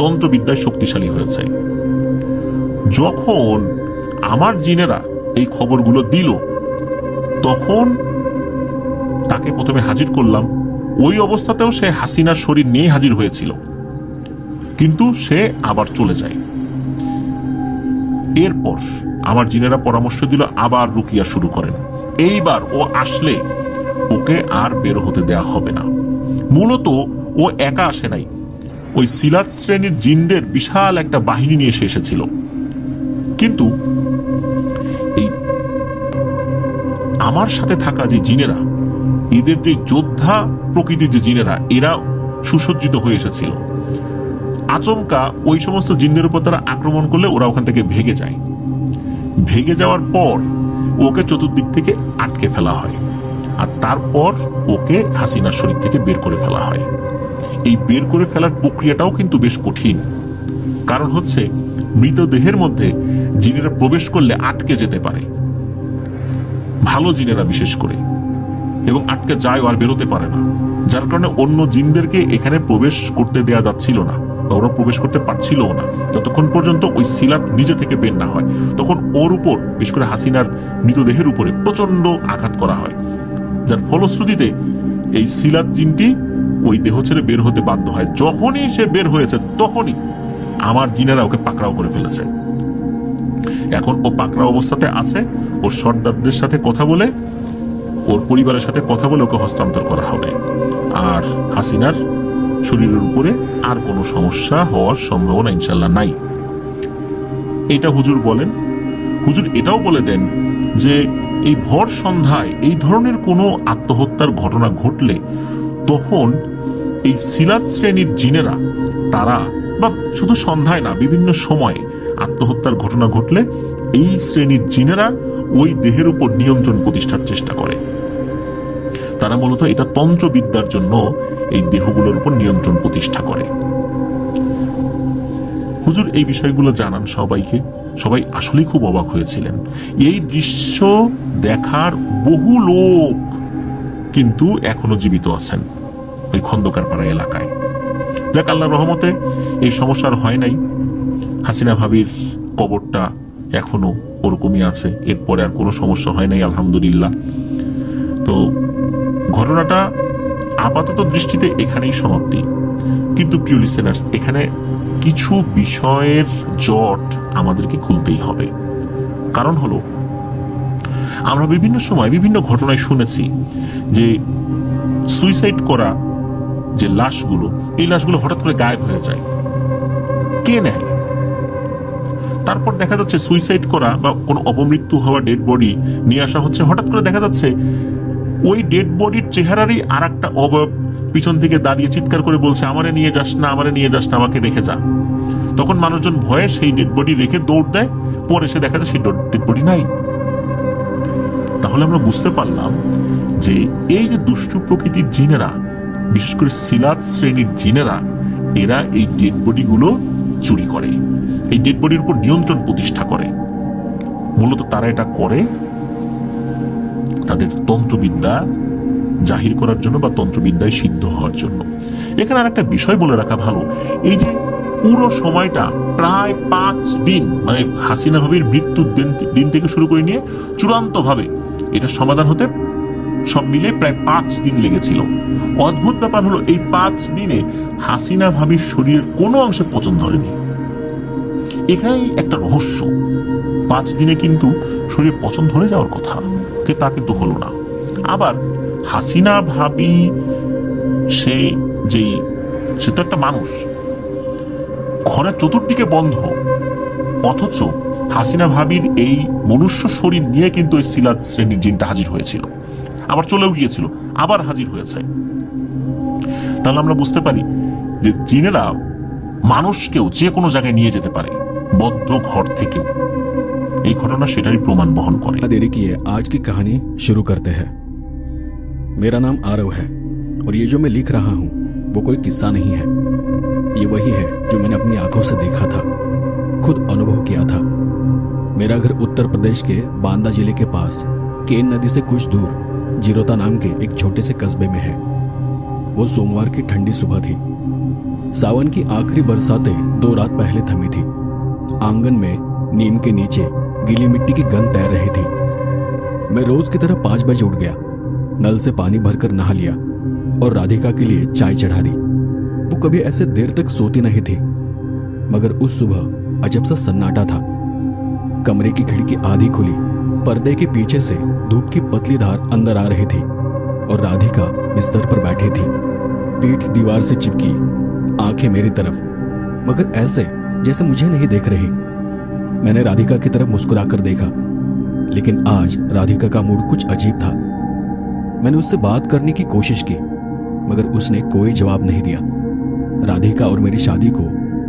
তন্ত্রবিদ্যায় শক্তিশালী হয়েছে। যখন আমার জিনেরা এই খবরগুলো দিল, তখন তাকে প্রথমে হাজির করলাম। ওই অবস্থাতেও সে হাসিনার শরীর নিয়ে হাজির হয়েছিল, কিন্তু সে আবার চলে যায়। এরপর আমার জিনেরা পরামর্শ দিল আবার রুকিয়া শুরু করেন। এইবার ও আসলে ওকে আর বের হতে দেয়া হবে না। মূলত ও একা আসে নাই, ওই সিলাত শ্রেণীর জিনদের বিশাল একটা বাহিনী নিয়ে এসে এসেছিল। কিন্তু এই আমার সাথে থাকা যে জিনেরা, এদের যে যোদ্ধা প্রকৃতির যে জিনেরা, এরা সুসজ্জিত হয়ে এসেছিল। আচমকা ওই সমস্ত জিনদের উপর তারা আক্রমণ করলে ওরা ওখান থেকে ভেগে যায়। ভেগে যাওয়ার পর ওকে চতুর্দিক থেকে আটকে ফেলা হয়, আর তারপর ওকে হাসিনার শরীর থেকে বের করে ফেলা হয়। এই বের করে ফেলার প্রক্রিয়াটাও কিন্তু বেশ কঠিন, কারণ হচ্ছে মৃতদেহের মধ্যে জিনেরা প্রবেশ করলে আটকে যেতে পারে, ভালো জিনেরা বিশেষ করে, এবং আটকে যায় আর বেরোতে পারে না। যার কারণে অন্য জিনদেরকে এখানে প্রবেশ করতে দেয়া যাচ্ছিল না, ওরা প্রবেশ করতে পারছিল না যতক্ষণ পর্যন্ত ওই সিলাত নিজে থেকে বের না হয়। তখন ওর উপর, বিশেষ করে হাসিনার মৃতদেহের উপরে প্রচন্ড আঘাত করা হয়, যার ফলশ্রুতিতে এই সিলাত জিনটি ওই দেহ ছেড়ে বের হতে বাধ্য হয়। যখনই সে বের হয়েছে, তখনই আমার জিনেরা ওকে পাকড়াও করে ফেলেছে। এখন ও পাকড়াও অবস্থাতে আছে। ওর সর্দারদের সাথে কথা বলে, ওর পরিবারের সাথে কথা বলে ওকে হস্তান্তর করা হবে। আর হাসিনার শরীরের উপরে আর কোনো সমস্যা হওয়ার সম্ভাবনা ইনশাল্লাহ নাই, এটা হুজুর বলেন। হুজুর এটাও বলে দেন যে এই ভর সন্ধ্যায় এই ধরনের কোনো আত্মহত্যার ঘটনা ঘটলে তখন এই সিলাত শ্রেণীর জিনেরা, তারা, বা শুধু সন্ধ্যায় না, বিভিন্ন সময়ে আত্মহত্যার ঘটনা ঘটলে এই শ্রেণীর জিনেরা ওই দেহের উপর নিয়ন্ত্রণ প্রতিষ্ঠার চেষ্টা করে। তারা মূলত এটা তন্ত্রবিদ্যার জন্য এই দেহগুলোর উপর নিয়ন্ত্রণ প্রতিষ্ঠা করে। হুজুর এই বিষয়গুলো জানান সবাইকে। সবাই আসলেই খুব অবাক হয়েছিলেন। এই দৃশ্য দেখার বহু লোক কিন্তু এখনো জীবিত আছেন ওই খন্দকারপাড়া এলাকায়। যাক, আল্লাহর রহমতে এই সমস্যার হয় নাই। হাসিনা ভাবির কবরটা এখনো ওরকমই আছে, এরপরে আর কোনো সমস্যা হয় নাই আলহামদুলিল্লাহ। তো ঘটনাটা আপাতত দৃষ্টিতে এখানেই সমাপ্তি, কিন্তু প্রিয় লিসেনার্স, এখানে কিছু বিষয়ের জট আমাদেরকে খুলতেই হবে। কারণ হলো, আমরা বিভিন্ন সময় বিভিন্ন ঘটনায় শুনেছি যে সুইসাইড করা যে লাশগুলো, এই লাশগুলো হঠাৎ করে গায়েব হয়ে যায়। কে নেয়? তারপর দেখা যাচ্ছে সুইসাইড করা বা কোনো অপমৃত্যু হওয়া ডেড বডি নিয়ে আসা হচ্ছে, হঠাৎ করে দেখা যাচ্ছে ওই ডেড বডির চেহারারই আর একটা অবয়ব পিছন থেকে দাঁড়িয়ে চিৎকার করে বলছে, আমারে নিয়ে যাস না, আমারে নিয়ে যাস না, আমাকে রেখে যা। তখন মানুষজন ভয়ে সেই ডেড বডি রেখে দৌড় দেয়, পরে এসে দেখা যায় সেই ডেড বডি নাই। তাহলে আমরা বুঝতে পারলাম যে এই যে দুষ্টু প্রকৃতির জিনেরা, বিশেষ করে সিলাত শ্রেণীর জিনেরা, এরা এই ডেড বডিগুলো চুরি করে, এই ডেড বডির উপর নিয়ন্ত্রণ প্রতিষ্ঠা করে। মূলত তারা এটা করে তাদের তন্ত্রবিদ্যা জাহির করার জন্য বা তন্ত্রবিদ্যায় সিদ্ধ হওয়ার জন্য। এখানে আর একটা বিষয় বলে রাখা ভালো, এই যে পুরো সময়টা প্রায় 5 দিন, মানে হাসিনা ভাবির মৃত্যুর দিন থেকে শুরু করে নিয়ে চূড়ান্ত ভাবে এটা সমাধান হতে সব মিলে প্রায় 5 দিন লেগেছিল। অদ্ভুত ব্যাপার হলো এই 5 দিনে হাসিনা ভাবির শরীরের কোনো অংশে পচন ধরেনি। এখানেই একটা রহস্য, 5 দিনে কিন্তু শরীর পচন ধরে যাওয়ার কথা, তা কিন্তু হলো না। আবার হাসিনা ভাবি সে তো একটা মানুষ, ঘরের চতুর্দিকে বন্ধ, অথচ হাসিনা ভাবির এই মনুষ্য শরীর নিয়ে কিন্তু ওই সিলাত শ্রেণীর জিনটা হাজির হয়েছিল, আবার চলেও গিয়েছিল, আবার হাজির হয়েছে। তাহলে আমরা বুঝতে পারি যে জিনেরা মানুষকেও যে কোনো জায়গায় নিয়ে যেতে পারে, বদ্ধ ঘর থেকেও। এই ঘটনা সেটারই প্রমাণ বহন করে। देरी किए, आज की कहानी शुरू करते हैं। मेरा नाम आरव है और ये जो मैं लिख रहा हूँ वो कोई किस्सा नहीं है। ये वही है जो मैंने अपनी आंखों से देखा था, खुद अनुभव किया था। मेरा घर उत्तर प्रदेश के बांदा जिले के पास केन नदी से कुछ दूर जिरोता नाम के एक छोटे से कस्बे में है। वो सोमवार की ठंडी सुबह थी। सावन की आखिरी बरसातें 2 रात पहले थमी थी। आंगन में नीम के नीचे गीली मिट्टी की गंध तैर रही थी। मैं रोज की तरह 5 बजे उठ गया, नल से पानी भरकर नहा लिया और राधिका के लिए चाय चढ़ा दी। वो कभी ऐसे देर तक सोती नहीं थी, मगर उस सुबह अजब सा सन्नाटा था। कमरे की खिड़की आधी खुली, पर्दे के पीछे से धूप की पतली धार अंदर आ रही थी और राधिका बिस्तर पर बैठी थी, पीठ दीवार से चिपकी, आंखें मेरी तरफ, मगर ऐसे जैसे मुझे नहीं देख रही। मैंने राधिका की तरफ मुस्कुराकर देखा, लेकिन आज राधिका का मूड कुछ अजीब था। मैंने उससे बात करने की कोशिश की, मगर उसने कोई जवाब नहीं दिया। राधिका और मेरी शादी को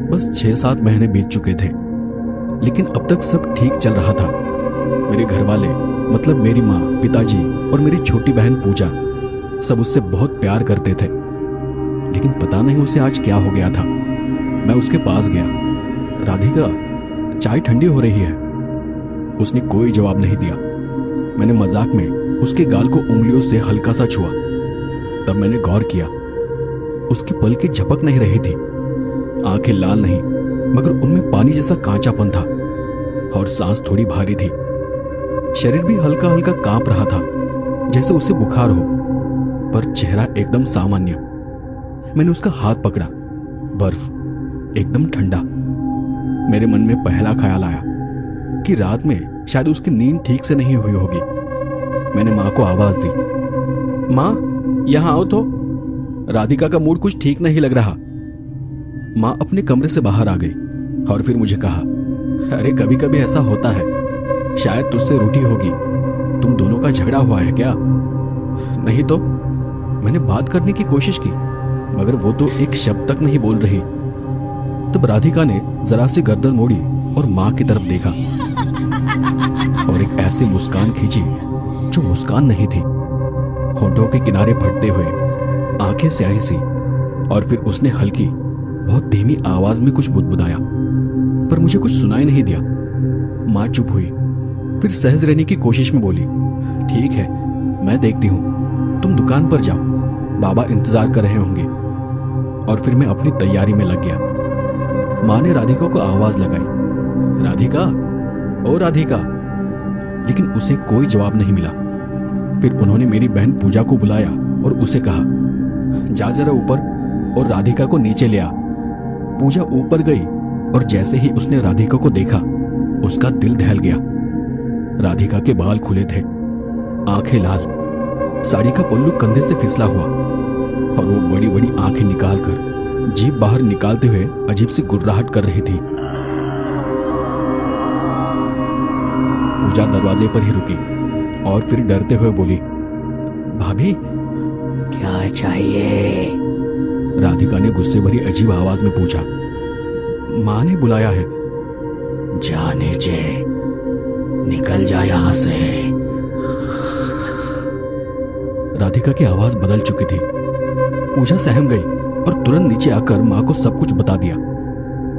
बस 6-7 महीने बीत चुके थे, लेकिन अब तक सब ठीक चल रहा था। मेरे घर वाले, मतलब मेरी माँ, पिताजी और मेरी छोटी बहन पूजा, सब उससे बहुत प्यार करते थे। लेकिन पता नहीं उसे आज क्या हो गया था। मैं उसके पास गया, राधिका चाय ठंडी हो रही है। उसने कोई जवाब नहीं दिया। मैंने मजाक में उसके गाल को उंगलियों से हल्का सा छुआ। तब मैंने गौर किया, उसकी पलकें झपक नहीं रही थी, आंखें लाल नहीं, मगर उनमें पानी जैसा कांचापन था और सांस थोड़ी भारी थी। शरीर भी हल्का हल्का कांप रहा था, जैसे उसे बुखार हो, पर चेहरा एकदम सामान्य। मैंने उसका हाथ पकड़ा, बर्फ, एकदम ठंडा। मेरे मन में पहला ख्याल आया कि रात में शायद उसकी नींद ठीक से नहीं हुई होगी। मैंने माँ को आवाज दी, माँ यहां आओ तो, राधिका का मूड कुछ ठीक नहीं लग रहा। माँ अपने कमरे से बाहर आ गई और फिर मुझे कहा, अरे कभी कभी ऐसा होता है, शायद तुझसे रूठी होगी, तुम दोनों का झगड़ा हुआ है क्या? नहीं तो। मैंने बात करने की कोशिश की, मगर वो तो एक शब्द तक नहीं बोल रही। तब राधिका ने जरा सी गर्दन मोड़ी और माँ की तरफ देखा और एक ऐसी मुस्कान खींची जो मुस्कान नहीं थी, होठों के किनारे फटते हुए, आंखें स्याही सी। और फिर उसने हल्की, बहुत धीमी आवाज में कुछ बुदबुदाया, पर मुझे कुछ सुनाई नहीं दिया। माँ चुप हुई, फिर सहज रहने की कोशिश में बोली, ठीक है मैं देखती हूं, तुम दुकान पर जाओ, बाबा इंतजार कर रहे होंगे। और फिर मैं अपनी तैयारी में लग गया। माँ ने राधिका को आवाज लगाई, राधिका, ओ राधिका, लेकिन उसे कोई जवाब नहीं मिला। फिर उन्होंने मेरी बहन पूजा को बुलाया और उसे कहा, जा जरा ऊपर और राधिका को नीचे ले आ। पूजा ऊपर गई और जैसे ही उसने राधिका को देखा, उसका दिल दहल गया। राधिका के बाल खुले थे, आंखें लाल, साड़ी का पल्लू कंधे से फिसला हुआ और वो बड़ी बड़ी आंखें निकालकर जीभ बाहर निकालते हुए अजीब सी गुर्राहट कर रही थी। पूजा दरवाजे पर ही रुकी और फिर डरते हुए बोली, भाभी क्या चाहिए? राधिका ने गुस्से भरी अजीब आवाज में पूछा। माँ ने बुलाया है। जाने जे, निकल जा यहां से। राधिका की आवाज बदल चुकी थी। पूजा सहम गई और तुरंत नीचे आकर माँ को सब कुछ बता दिया।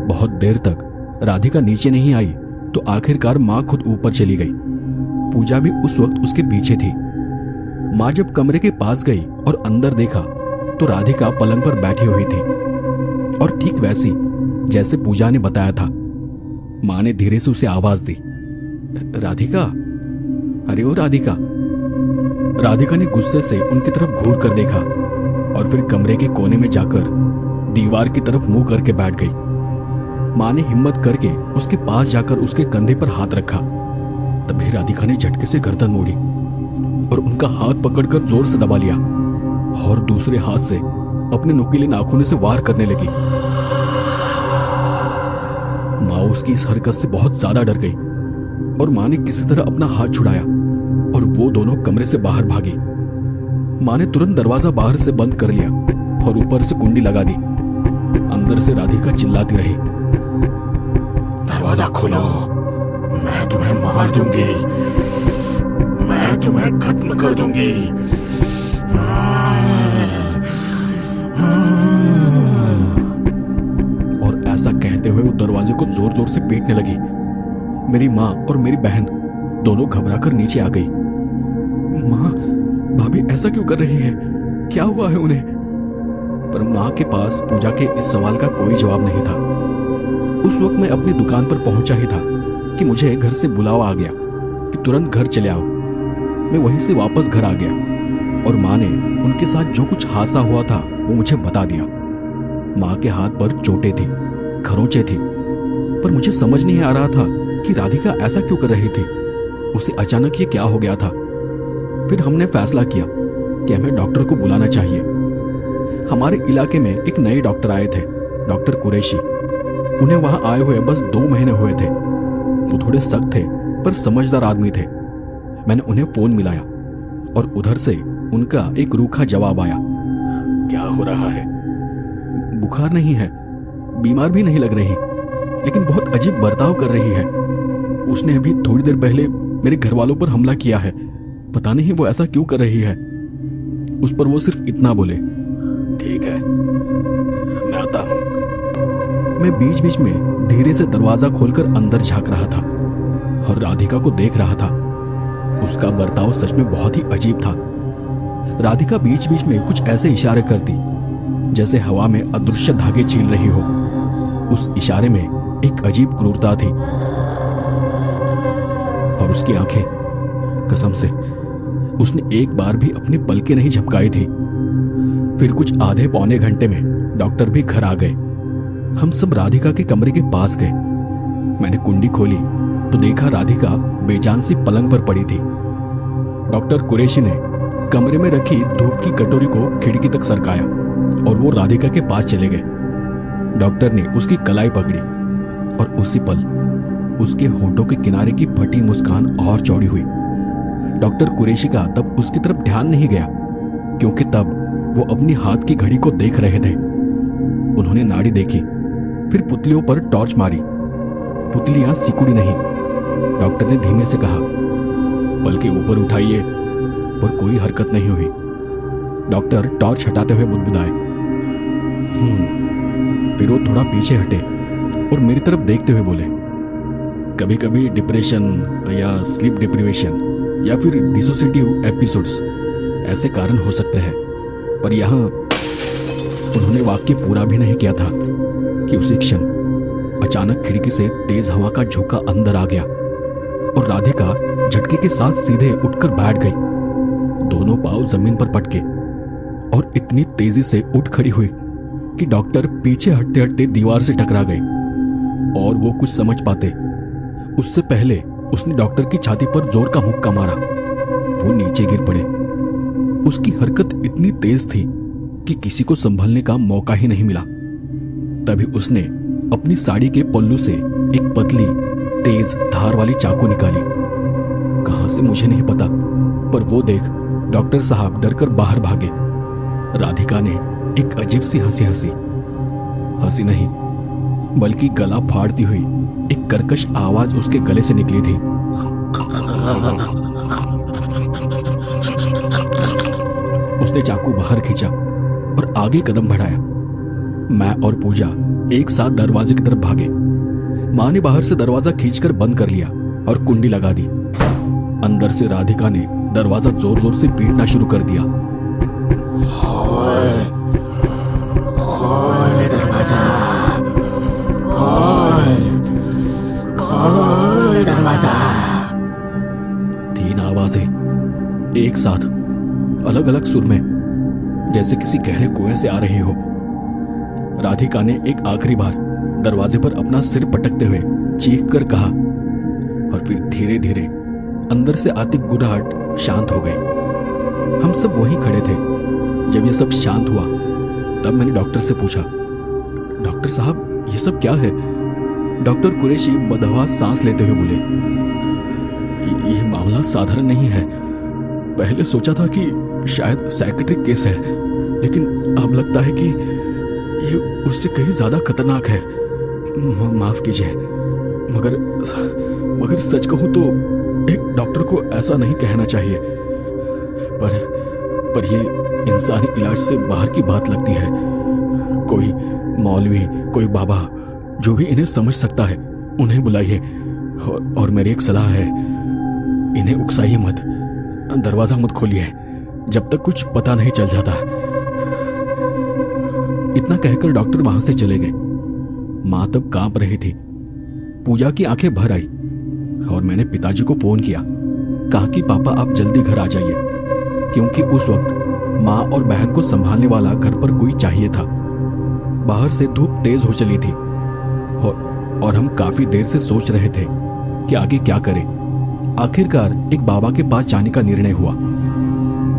बहुत देर तक राधिका नीचे नहीं आई तो आखिरकार माँ खुद ऊपर चली गई। पूजा भी उस वक्त उसके पीछे थी। माँ जब कमरे के पास गई और अंदर देखा तो राधिका पलंग पर बैठी हुई थी और ठीक वैसी जैसे पूजा ने बताया था। माँ ने धीरे से उसे आवाज दी, राधिका, अरे ओ राधिका। राधिका ने गुस्से से उनकी तरफ घूर कर देखा और फिर कमरे के कोने में जाकर दीवार की तरफ मुंह करके बैठ गई। माँ ने हिम्मत करके उसके पास जाकर उसके कंधे पर हाथ रखा। तभी राधिका ने झटके से गर्दन मोड़ी और उनका हाथ पकड़कर जोर से दबा लिया और दूसरे हाथ से अपने नुकीले नाखूनों से वार करने लगी। माँ उसकी इस हरकत से बहुत ज्यादा डर गई और माँ ने किसी तरह अपना हाथ छुड़ाया और वो दोनों कमरे से बाहर भागी। माँ ने तुरंत दरवाजा बाहर से बंद कर लिया और ऊपर से कुंडी लगा दी। अंदर से राधिका चिल्लाती रही, दरवाजा खोलो, मैं तुम्हें मार दूंगी, मैं तुम्हें खत्म कर दूंगी। और ऐसा कहते हुए वो दरवाजे को जोर जोर से पीटने लगी। मेरी माँ और मेरी बहन दोनों घबराकर नीचे आ गई। माँ, भाभी ऐसा क्यों कर रही है? क्या हुआ है उन्हें? पर माँ के पास पूजा के इस सवाल का कोई जवाब नहीं था। उस वक्त मैं अपनी दुकान पर पहुंचा ही था कि मुझे घर से बुलावा आ गया कि तुरंत घर चले आओ। मैं वहीं से वापस घर आ गया और माँ ने उनके साथ जो कुछ हादसा हुआ था वो मुझे बता दिया। माँ के हाथ पर चोटें थी, खरोंचे थी, पर मुझे समझ नहीं आ रहा था कि राधिका ऐसा क्यों कर रही थी। उसे अचानक ये क्या हो गया था। फिर हमने फैसला किया कि हमें डॉक्टर को बुलाना चाहिए। हमारे इलाके में एक नए डॉक्टर आए थे, डॉक्टर कुरैशी। उन्हें वहां आए हुए बस 2 महीने हुए थे। वो थोड़े सख्त थे पर समझदार आदमी थे। मैंने उन्हें फोन मिलाया और उधर से उनका एक रूखा जवाब आया, क्या हो रहा है? बुखार नहीं है, बीमार भी नहीं लग रही, लेकिन बहुत अजीब बर्ताव कर रही है। उसने अभी थोड़ी देर पहले मेरे घर वालों पर हमला किया है। पता नहीं वो ऐसा क्यों कर रही है। उस पर वो सिर्फ इतना बोले, ठीक है, मैं आता हूं। मैं बीच बीच में धीरे से दरवाजा खोलकर अंदर झांक रहा था और राधिका को देख रहा था। उसका बर्ताव सच में बहुत ही अजीब था। राधिका बीच बीच में कुछ ऐसे इशारे करती जैसे हवा में अदृश्य धागे छील रही हो। उस इशारे में एक अजीब क्रूरता थी और उसकी आंखें, कसम से उसने एक बार भी अपनी पलकें नहीं झपकाई थी। फिर कुछ आधे पौने घंटे में डॉक्टर भी घर आ गए। हम सब राधिका के कमरे के पास गए। मैंने कुंडी खोली तो देखा राधिका बेजान सी पलंग पर पड़ी थी। डॉक्टर कुरैशी ने कमरे में रखी धूप की कटोरी को खिड़की तक सरकाया और वो राधिका के पास चले गए। डॉक्टर ने उसकी कलाई पकड़ी और उसी पल उसके होंठों के किनारे की फटी मुस्कान और चौड़ी हुई। डॉक्टर कुरैशी का तब उसकी तरफ ध्यान नहीं गया क्योंकि तब वो अपनी हाथ की घड़ी को देख रहे थे। उन्होंने नाड़ी देखी, फिर पुतलियों पर टॉर्च मारी। पुतलियां सिकुड़ी नहीं। डॉक्टर ने धीमे से कहा, पलके ऊपर उठाइए, पर कोई हरकत नहीं हुई। डॉक्टर टॉर्च हटाते हुए बुदबुदाए। फिर वो थोड़ा पीछे हटे और मेरी तरफ देखते हुए बोले, कभी कभी डिप्रेशन या स्लीप डिप्रीवेशन या फिर डिसोसिएटिव एपिसोड्स ऐसे कारण हो सकते हैं, पर यहां उन्होंने वाक्य पूरा भी नहीं किया था कि उसी क्षण अचानक खिड़की से तेज हवा का झोंका अंदर आ गया और राधिका झटके के साथ सीधे उठकर बैठ गई। दोनों पांव जमीन पर पटके और इतनी तेजी से उठ खड़ी हुई कि डॉक्टर पीछे हटते हटते दीवार से टकरा गए और वो कुछ समझ पाते उससे पहले उसने डॉक्टर की छाती पर जोर का मुक्का मारा। वो नीचे गिर पड़े। उसकी हरकत इतनी तेज थी कि किसी को संभलने का मौका ही नहीं मिला। तभी उसने अपनी साड़ी के पल्लू से एक पतली तेज धार वाली चाकू निकाली। कहां से मुझे नहीं पता, पर वो देख डॉक्टर साहब डरकर बाहर भागे। राधिका ने एक अजीब सी हंसी नहीं बल्कि गला फाड़ती हुई एक कर्कश आवाज उसके गले से निकली थी। उसने चाकू बाहर खींचा और आगे कदम बढ़ाया। मैं और पूजा एक साथ दरवाजे की तरफ भागे। माँ ने बाहर से दरवाजा खींचकर बंद कर लिया और कुंडी लगा दी। अंदर से राधिका ने दरवाजा जोर जोर से पीटना शुरू कर दिया। खोल खोल दरवाजा, खोल दरवाजा। 3 आवाजें एक साथ, अलग अलग सुर में, जैसे किसी गहरे कुएं से आ रही हो। राधिका ने एक आखिरी बार दरवाजे पर अपना सिर पटकते हुए चीख कर कहा और फिर धीरे धीरे अंदर से आती गुर्राहट शांत हो गई। हम सब वहीं खड़े थे। जब ये सब शांत हुआ तब मैंने डॉक्टर से पूछा, डॉक्टर साहब ये सब क्या है? डॉक्टर कुरैशी बदहवास सांस लेते हुए बोले, ये मामला साधारण नहीं है। पहले सोचा था कि शायद साइकेट्रिक केस है, लेकिन अब लगता है कि ये उससे कहीं ज्यादा खतरनाक है। माफ कीजिए, मगर सच कहूं तो एक डॉक्टर को ऐसा नहीं कहना चाहिए, पर ये इंसानी इलाज से बाहर की बात लगती है। कोई मौलवी, कोई बाबा, जो भी इन्हें समझ सकता है उन्हें बुलाइए। और मेरी एक सलाह है, इन्हें उकसाइए मत, दरवाजा मत खोलिए जब तक कुछ पता नहीं चल जाता। इतना कहकर डॉक्टर वहां से चले गए। मां तब कांप रही थी। पूजा की आंखें भर आई और मैंने पिताजी को फोन किया, कहा कि पापा आप जल्दी घर आ जाइए, क्योंकि उस वक्त मां और बहन को संभालने वाला घर पर कोई चाहिए था। बाहर से धूप तेज हो चली थी और हम काफी देर से सोच रहे थे कि आगे क्या करें। आखिरकार एक बाबा के पास जाने का निर्णय हुआ।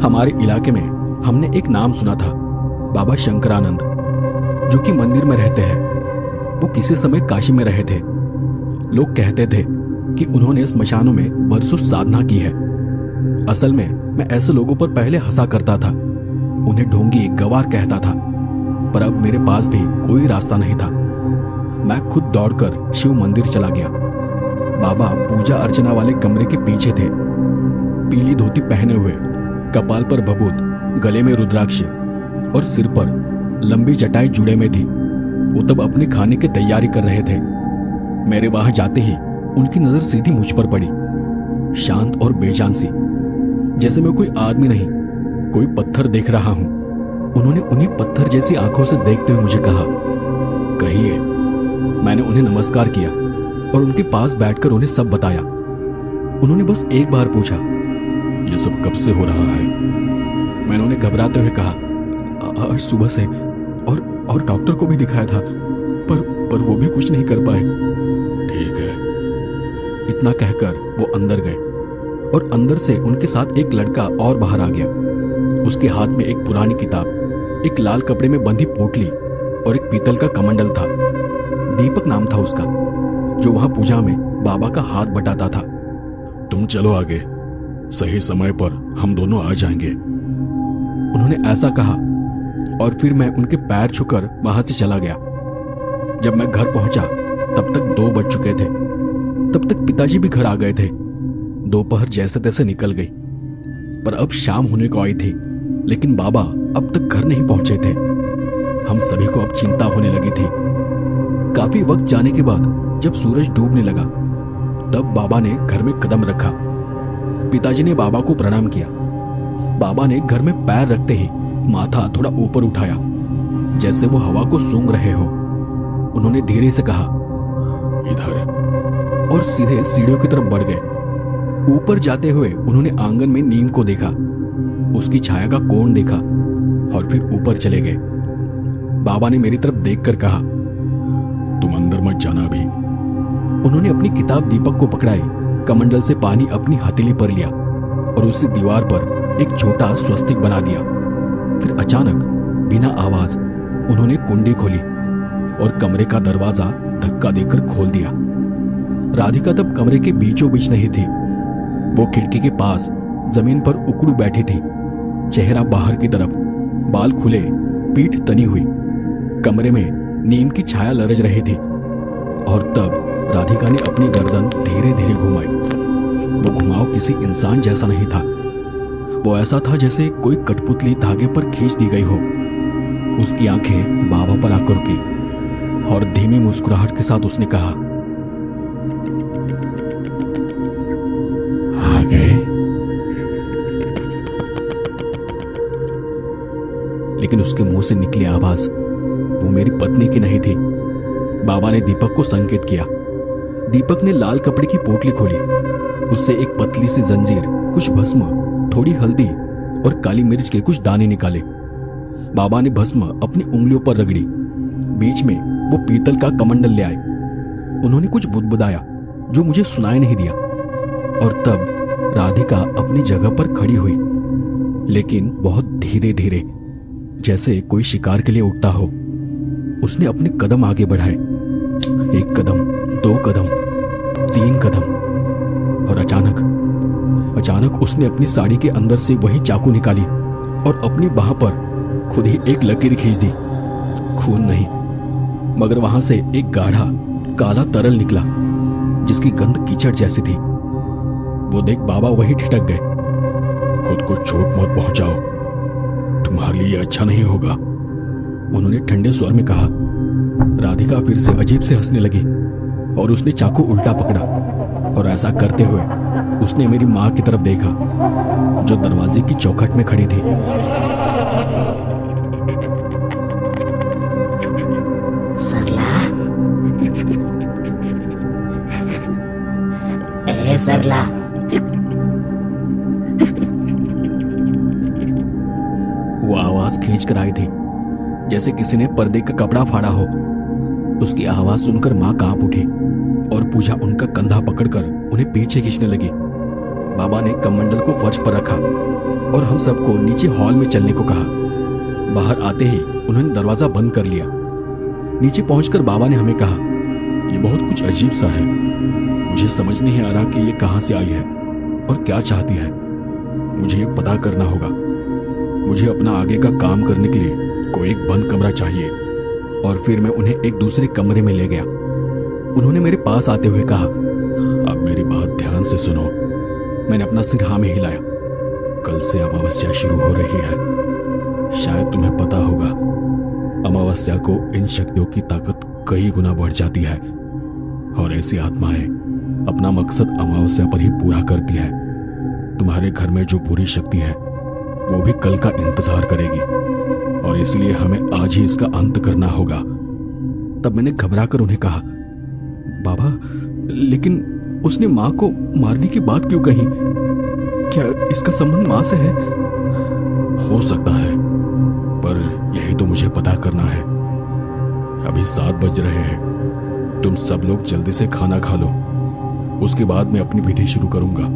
हमारे इलाके में हमने एक नाम सुना था, बाबा शंकरानंद, जो कि मंदिर में रहते हैं। वो किसी समय काशी में रहे थे। लोग कहते थे कि उन्होंने स्मशानों में बरसों साधना की है। असल में मैं ऐसे लोगों पर पहले हंसा करता था, उन्हें ढोंगी गवार कहता था, पर अब मेरे पास भी कोई रास्ता नहीं था। मैं खुद दौड़कर शिव मंदिर चला गया। बाबा पूजा अर्चना वाले कमरे के पीछे थे। पीली धोती पहने हुए, कपाल पर भभूत, गले में रुद्राक्ष और सिर पर लंबी चटाई जुड़े में थी। वो तब अपने खाने की तैयारी कर रहे थे। मेरे वहां जाते ही उनकी नजर सीधी मुझ पर पड़ी, शांत और बेजान सी, जैसे मैं कोई आदमी नहीं, कोई पत्थर देख रहा हूं। उन्होंने उन्हीं पत्थर जैसी आंखों से देखते हुए मुझे कहा, कहिए। मैंने उन्हें नमस्कार किया और उनके पास बैठकर उन्हें सब बताया। उन्होंने बस एक बार पूछा, यह सब कब से हो रहा है? मैंने उन्हें घबराते हुए कहा, आज सुबह से, और डॉक्टर को भी दिखाया था, पर वो भी कुछ नहीं कर पाए। ठीक है। इतना कहकर वो अंदर गए और अंदर से उनके साथ एक लड़का और बाहर आ गया। उसके हाथ में एक पुरानी किताब, एक लाल कपड़े में बंधी पोटली और एक पीतल का कमंडल था। दीपक नाम था उसका, जो वहां पूजा में बाबा का हाथ बटाता था। तुम चलो आगे, सही समय पर हम दोनों आ जाएंगे। उन्होंने ऐसा कहा और फिर मैं उनके पैर छूकर वहां से चला गया। जब मैं घर पहुंचा तब तक 2 बज चुके थे। तब तक पिताजी भी घर आ गए थे। दोपहर जैसे तैसे निकल गई, पर अब शाम होने को आई थी, लेकिन बाबा अब तक घर नहीं पहुंचे थे। हम सभी को अब चिंता होने लगी थी। काफी वक्त जाने के बाद जब सूरज डूबने लगा तब बाबा ने घर में कदम रखा। पिताजी ने बाबा को प्रणाम किया। बाबा ने घर में पैर रखते ही माथा थोड़ा ऊपर उठाया, जैसे वो हवा को सूंघ रहे हो। उन्होंने धीरे से कहा, इधर, और सीधे सीढ़ियों की तरफ बढ़ गए। ऊपर जाते हुए उन्होंने आंगन में नीम को देखा, उसकी छाया का कोण देखा और फिर ऊपर चले गए। बाबा ने मेरी तरफ देखकर कहा, तुम अंदर मत जाना अभी। उन्होंने अपनी किताब दीपक को पकड़ाई, कमंडल से पानी अपनी हथेली पर लिया और उसी दीवार पर एक छोटा स्वस्तिक बना दिया। फिर अचानक बिना आवाज उन्होंने कुंडी खोली और कमरे का दरवाजा धक्का देकर खोल दिया। राधिका तब कमरे के बीचों बीच नहीं थी। वो खिड़की के पास जमीन पर उकड़ू बैठी थी, चेहरा बाहर की तरफ, बाल खुले, पीठ तनी हुई। कमरे में नीम की छाया लरज रही थी और तब राधिका ने अपनी गर्दन धीरे धीरे घुमाई। वो घुमाव किसी इंसान जैसा नहीं था, वो ऐसा था जैसे कोई कठपुतली धागे पर खींच दी गई हो। उसकी आंखें बाबा पर आकर रुकी और धीमी मुस्कुराहट के साथ उसने कहा, आ गए? लेकिन उसके मुंह से निकली आवाज वो मेरी पत्नी की नहीं थी। बाबा ने दीपक को संकेत किया। दीपक ने लाल कपड़े की पोटली खोली, उससे एक पतली सी जंजीर, कुछ भस्म, थोड़ी हल्दी और काली मिर्च के कुछ दाने निकाले। बाबा ने भस्म अपनी उंगलियों पर रगड़ी। बीच में वो पीतल का कमंडल ले आए। उन्होंने कुछ बुदबुदाया जो मुझे सुनाई नहीं दिया। और तब राधिका अपनी जगह पर खड़ी हुई, लेकिन बहुत धीरे धीरे, जैसे कोई शिकार के लिए उठता हो। उसने अपने कदम आगे बढ़ाए, 1 कदम, 2 कदम, 3 कदम, और अचानक उसने अपनी साड़ी के अंदर से वही चाकू निकाली और अपनी बाह पर खुद ही एक लकीर खींच दी। खून नहीं, मगर वहां से एक गाढ़ा काला तरल निकला जिसकी गंध कीचड़ जैसी थी। वो देख बाबा वही ठिठक गए। खुद को चोट मत पहुंचाओ, तुम्हारे लिए अच्छा नहीं होगा, उन्होंने ठंडे स्वर में कहा। राधिका फिर से अजीब से हंसने लगी और उसने चाकू उल्टा पकड़ा, और ऐसा करते हुए उसने मेरी मां की तरफ देखा जो दरवाजे की चौखट में खड़ी थी। सरला, ए सरला, वो आवाज खींच कर आई थी जैसे किसी ने पर्दे का कपड़ा फाड़ा हो। उसकी आवाज सुनकर मां कांप उठी और पूजा उनका कंधा पकड़कर उन्हें पीछे खींचने लगी। बाबा ने कमंडल को फर्श पर रखा और हम सबको नीचे हॉल में चलने को कहा। बाहर आते ही उन्होंने दरवाजा बंद कर लिया। नीचे पहुंचकर बाबा ने हमें कहा, यह बहुत कुछ अजीब सा है, मुझे समझ नहीं आ रहा कि ये कहां से आई है और क्या चाहती है। मुझे ये पता करना होगा। मुझे अपना आगे का काम करने के लिए कोई एक बंद कमरा चाहिए। और फिर मैं उन्हें एक दूसरे कमरे में ले गया। उन्होंने मेरे पास आते हुए कहा, अब मेरी बात ध्यान से सुनो। मैंने अपना सिर हाँ में हिलाया। कल से अमावस्या शुरू हो रही है। शायद तुम्हें पता होगा, अमावस्या को इन शक्तियों की ताकत कई गुना बढ़ जाती है, और ऐसी आत्माएं अपना मकसद अमावस्या पर ही पूरा करती है। तुम्हारे घर में जो बुरी शक्ति है वो भी कल का इंतजार करेगी, और इसलिए हमें आज ही इसका अंत करना होगा। तब मैंने घबराकर उन्हें कहा, बाबा, लेकिन उसने मां को मारने की बात क्यों कही? क्या इसका संबंध मां से है? हो सकता है, पर यही तो मुझे पता करना है। अभी 7 बज रहे हैं। तुम सब लोग जल्दी से खाना खा लो, उसके बाद मैं अपनी विधि शुरू करूंगा।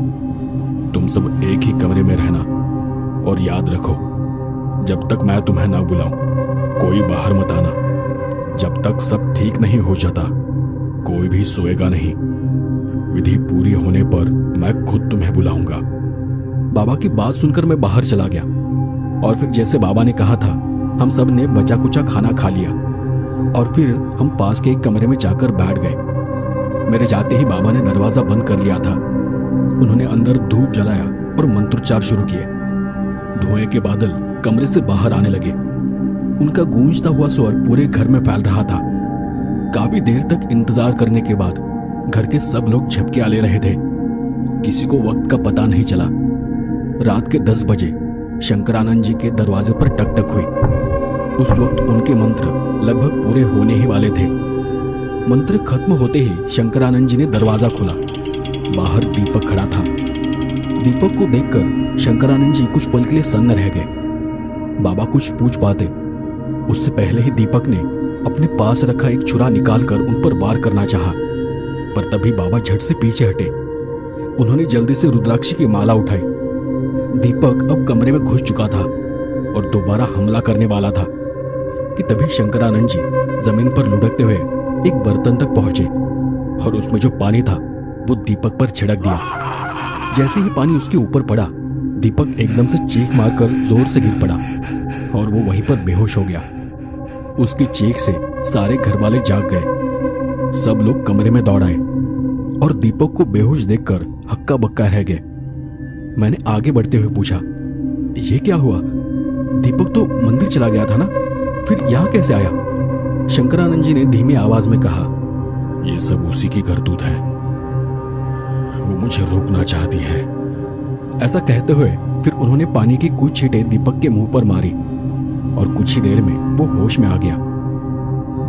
तुम सब एक ही कमरे में रहना, और याद रखो, जब तक मैं तुम्हें ना बुलाऊं कोई बाहर मत आना। जब तक सब ठीक नहीं हो जाता कोई भी सोएगा नहीं। विधि पूरी होने पर मैं खुद तुम्हें बुलाऊंगा। बाबा की बात सुनकर मैं बाहर चला गया, और फिर जैसे बाबा ने कहा था हम सब ने बचा कुचा खाना खा लिया, और फिर हम पास के एक कमरे में जाकर बैठ गए। मेरे जाते ही बाबा ने दरवाजा बंद कर लिया था। उन्होंने अंदर धूप जलाया और मंत्रोच्चार शुरू किए। धुएं के बादल कमरे से बाहर आने लगे। उनका गूंजता हुआ स्वर पूरे घर में फैल रहा था। काफी देर तक इंतजार करने के बाद घर के सब लोग झपकियां ले रहे थे। किसी को वक्त का पता नहीं चला। रात के 10 बजे शंकरानंद जी के दरवाजे पर टकटक हुई। उस वक्त उनके मंत्र लगभग पूरे होने ही वाले थे। मंत्र खत्म होते ही शंकरानंद जी ने दरवाजा खोला। बाहर दीपक खड़ा था। दीपक को देखकर शंकरानंद जी कुछ पल के लिए सन्न रह गए। बाबा कुछ पूछ पाते उससे पहले ही दीपक ने अपने पास रखा एक छुरा निकालकर उन पर वार करना चाहा, पर तभी बाबा झट से पीछे हटे। उन्होंने जल्दी से रुद्राक्षी की माला उठाई। दीपक अब कमरे में घुस चुका था और दोबारा हमला करने वाला था कि तभी शंकरानंद जी जमीन पर लुढ़कते हुए एक बर्तन तक पहुंचे, और उसमें जो पानी था वो दीपक पर छिड़क दिया। जैसे ही पानी उसके ऊपर पड़ा, दीपक एकदम से चीख मारकर जोर से गिर पड़ा और वो वहीं पर बेहोश हो गया। उसकी चीख से सारे घर वाले जाग गए। सब लोग कमरे में दौड़ आए और दीपक को बेहोश देखकर हक्का बक्का रह गए। मैंने आगे बढ़ते हुए पूछा, ये क्या हुआ? दीपक तो मंदिर चला गया था ना? फिर यहाँ कैसे आया? शंकरानंद जी ने धीमी आवाज में कहा। ये सब उसी की करतूत है। वो मुझे रोकना चाहती है। ऐसा कहते हुए फिर उन्होंने पानी की कुछ छींटें दीपक के मुंह पर मारी और कुछ ही देर में वो होश में आ गया।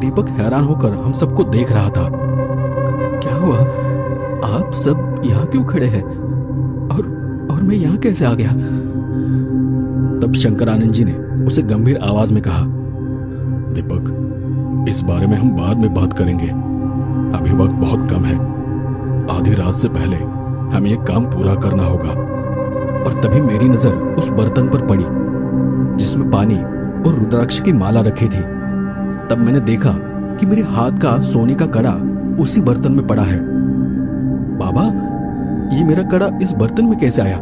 दीपक हैरान होकर हम सबको देख रहा था। क्या हुआ? आप सब यहाँ क्यों खड़े हैं? और मैं यहाँ कैसे आ गया? तब शंकरानंद जी ने उसे गंभीर आवाज में कहा, दीपक, इस बारे में हम बाद में बात करेंगे। अभी वक्त बहुत कम है। आधी रात से पहले हमें ये काम पूरा करना होगा। और तभी मेरी नजर उस बर्तन पर पड़ी जिसमें पानी और रुद्राक्ष की माला रखी थी। तब मैंने देखा कि मेरे हाथ का सोने का कड़ा उसी बर्तन में पड़ा है। बाबा, ये मेरा कड़ा इस बर्तन में कैसे आया?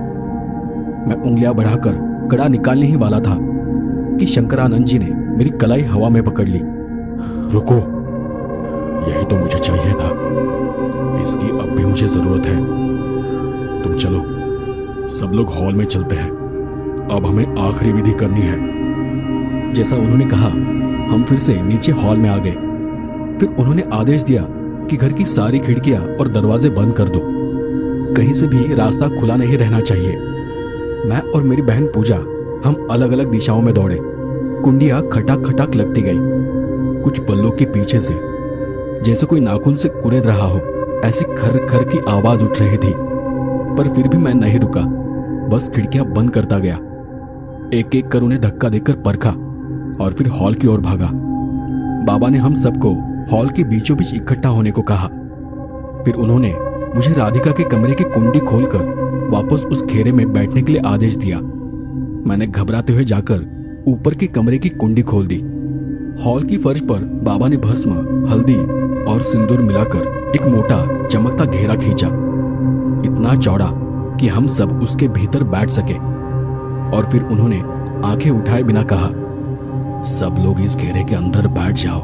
मैं उंगलियां बढ़ाकर कड़ा निकालने ही वाला था कि शंकरानंद जी ने मेरी कलाई हवा में पकड़ ली। रुको, यही तो मुझे चाहिए था। इसकी अब भी मुझे जरूरत है। तुम चलो, सब लोग हॉल में चलते हैं। अब हमें आखिरी विधि करनी है। जैसा उन्होंने कहा, हम फिर से नीचे हॉल में आ गए। फिर उन्होंने आदेश दिया कि घर की सारी खिड़कियां और दरवाजे बंद कर दो। कहीं से भी रास्ता खुला नहीं रहना चाहिए। मैं और मेरी बहन पूजा हम अलग अलग दिशाओं में दौड़े। कुंडियां खटाक खटाक लगती गई। कुछ पल्लों के पीछे से जैसे कोई नाखून से कुरेद रहा हो, ऐसी खर खर की आवाज उठ रही थी। पर फिर भी मैं नहीं रुका, बस खिड़कियां बंद करता गया। एक एक कर उन्हें धक्का देकर परखा और फिर हॉल की ओर भागा। बाबा ने हम सबको हॉल के बीचों बीच इकट्ठा होने को कहा। फिर उन्होंने मुझे राधिका के कमरे की कुंडी खोलकर वापस उस घेरे में बैठने के लिए आदेश दिया। मैंने घबराते हुए जाकर ऊपर के कमरे की कुंडी खोल दी। हॉल की फर्श पर बाबा ने भस्म, हल्दी और सिंदूर मिलाकर एक मोटा चमकता घेरा खींचा, इतना चौड़ा कि हम सब उसके भीतर बैठ सके। और फिर उन्होंने आंखें उठाए बिना कहा, सब लोग इस घेरे के अंदर बैठ जाओ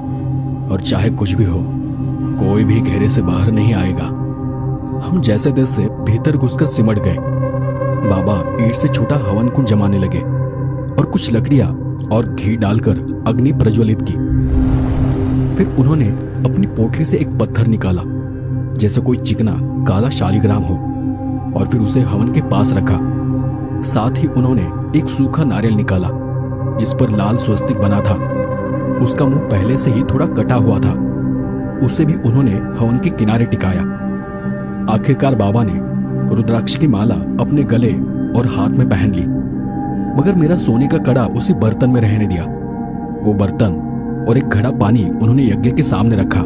और चाहे कुछ भी हो, कोई भी घेरे से बाहर नहीं आएगा। हम जैसे तैसे भीतर घुसकर सिमट गए। बाबा ईंट से छोटा हवन कुंड जमाने लगे और कुछ लकड़ियां और घी डालकर अग्नि प्रज्वलित की। फिर उन्होंने अपनी पोटली से एक पत्थर निकाला जैसे कोई चिकना काला शालिग्राम हो और फिर उसे हवन के पास रखा। साथ ही उन्होंने एक सूखा नारियल निकाला जिस पर लाल स्वस्तिक बना था। उसका मुंह पहले से ही थोड़ा कटा हुआ था। उसे भी उन्होंने हवन के किनारे टिकाया। आखिरकार बाबा ने रुद्राक्ष की माला अपने गले और हाथ में पहन ली, मगर मेरा सोने का कड़ा उसी बर्तन में रहने दिया। वो बर्तन और एक घड़ा पानी उन्होंने यज्ञ के सामने रखा।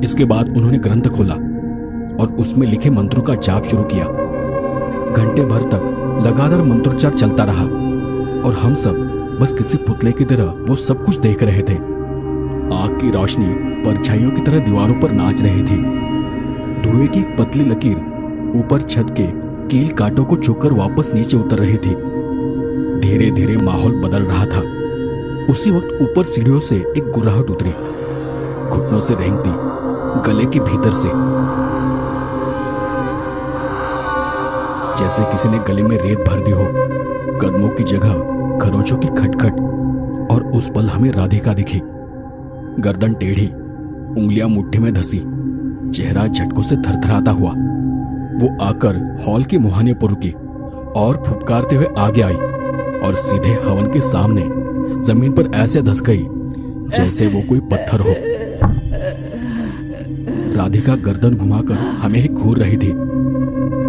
इसके बाद उन्होंने ग्रंथ खोला और उसमें लिखे मंत्रों का जाप शुरू किया। घंटे भर तक लगातार मंत्रोच्चार चलता रहा और हम सब बस किसी पुतले की तरह वो सब कुछ देख रहे थे। आग की रोशनी परछाइयों की तरह दीवारों पर नाच रही थी। धुएं की एक पतली लकीर ऊपर छत के कील कांटों को छूकर वापस नीचे उतर रही थी। धीरे धीरे माहौल बदल रहा था। उसी वक्त ऊपर सीढ़ियों से एक गुर्राहट उतरी, घुटनों से रेंगती, गले के भीतर से, जैसे किसी ने गले में रेत भर दी हो। कदमों की जगह खरोचों की खटखट। और उस पल हमें राधिका दिखी, गर्दन टेढ़ी, उंगलियां मुट्ठी में धसी, चेहरा झटकों से थरथराता हुआ। वो आकर हॉल के मुहाने पर रुकी और फुफकारते हुए आगे आई और सीधे हवन के सामने जमीन पर ऐसे धस गई जैसे वो कोई पत्थर हो। राधिका गर्दन घुमाकर हमें ही घूर रही थी।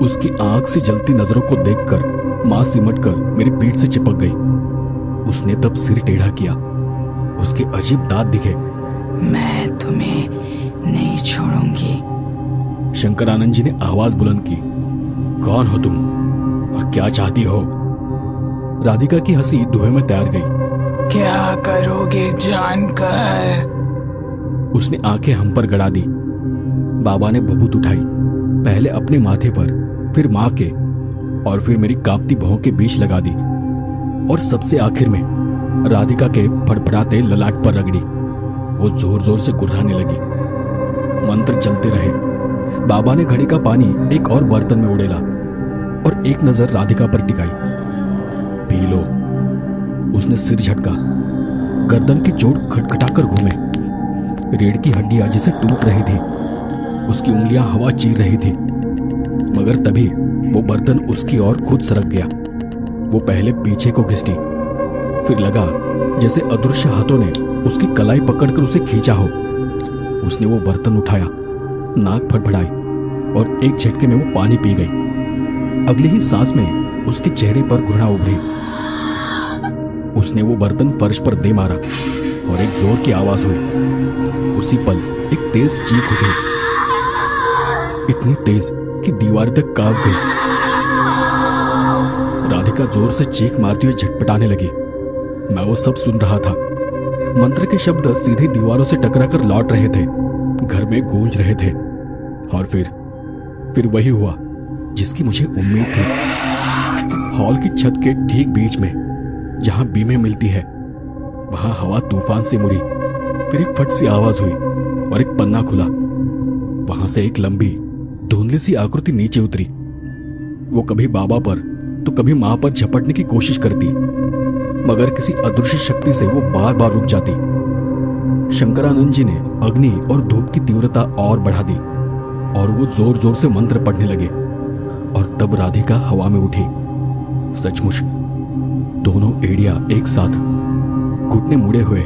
उसकी आंख से जलती नजरों को देखकर मां सिमटकर मेरी पीठ से चिपक गई। उसने तब सिर टेढ़ा किया। उसके अजीब दांत दिखे। मैं तुम्हें नहीं छोड़ूंगी। शंकरानंद जी ने आवाज बुलंद की, कौन हो तुम और क्या चाहती हो? राधिका की हंसी धुएं में तैर गई। क्या करोगे जानकर? उसने आंखें हम पर गड़ा दी। बाबा ने बबूत उठाई, पहले अपने माथे पर, फिर मां के और फिर मेरी कांपती भौं के बीच लगा दी और सबसे आखिर में राधिका के फड़फड़ाते ललाट पर रगड़ी। वो जोर जोर से गुर्राने लगी। मंत्र चलते रहे। बाबा ने घड़ी का पानी एक और बर्तन में उड़ेला और एक नजर राधिका पर टिकाई। P low. उसने सिर झटका। गर्दन की चोट खटखटाकर घूमे। रीढ़ की हड्डियां जैसे टूट रही थी। उसकी उंगलियां हवा चीर रही थी। मगर तभी वो बर्तन उसकी ओर खुद सरक गया। वो पहले पीछे को घिसटी, फिर लगा जैसे अदृश्य हाथों ने उसकी कलाई पकड़कर उसे खींचा हो। उसने वो बर्तन उठाया, नाक फड़फड़ाई और एक झटके में वो पानी पी गई। अगली ही सांस में उसके चेहरे पर घृणा उभरी। उसने वो बर्तन फर्श पर दे मारा और एक जोर की आवाज हुई। उसी पल एक तेज चीख उठी, इतनी तेज कि दीवार तक कांप गई। राधिका जोर से चीख मारती हुई झटपटाने लगी। मैं वो सब सुन रहा था। मंत्र के शब्द सीधी दीवारों से टकराकर लौट रहे थे, घर में गूंज रहे थे। और फिर वही हुआ जिसकी मुझे उम्मीद थी। हॉल की छत के ठीक बीच में जहां बीमें मिलती है, वहां हवा तूफान से मुड़ी। फिर एक फट सी आवाज हुई और एक पन्ना खुला। वहां से एक लंबी धुंधली सी आकृति नीचे उतरी। वो कभी बाबा पर तो कभी मां पर झपटने की कोशिश करती, मगर किसी अदृश्य शक्ति से वो बार बार रुक जाती। शंकरानंद जी ने अग्नि और धूप की तीव्रता और बढ़ा दी और वो जोर जोर से मंत्र पढ़ने लगे। और तब राधिका हवा में उठी। सचमुच दोनों एड़ियां एक साथ, घुटने मुड़े हुए।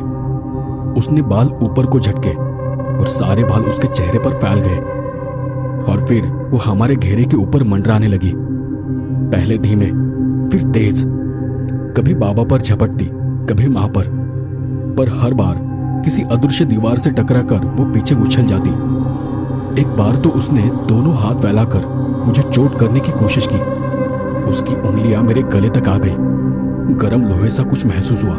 उसने बाल ऊपर को झटके और सारे बाल उसके चेहरे पर फैल गए। और फिर वो हमारे घेरे के ऊपर मंडराने लगी, पहले धीमे फिर तेज। कभी बाबा पर झपटती, कभी मां पर हर बार किसी अदृश्य दीवार से टकराकर वो पीछे उछल जाती। एक बार तो उसने दोनों हाथ फैलाकर मुझे चोट करने की कोशिश की। उसकी उंगलियां मेरे गले तक आ गई। गरम लोहे सा कुछ महसूस हुआ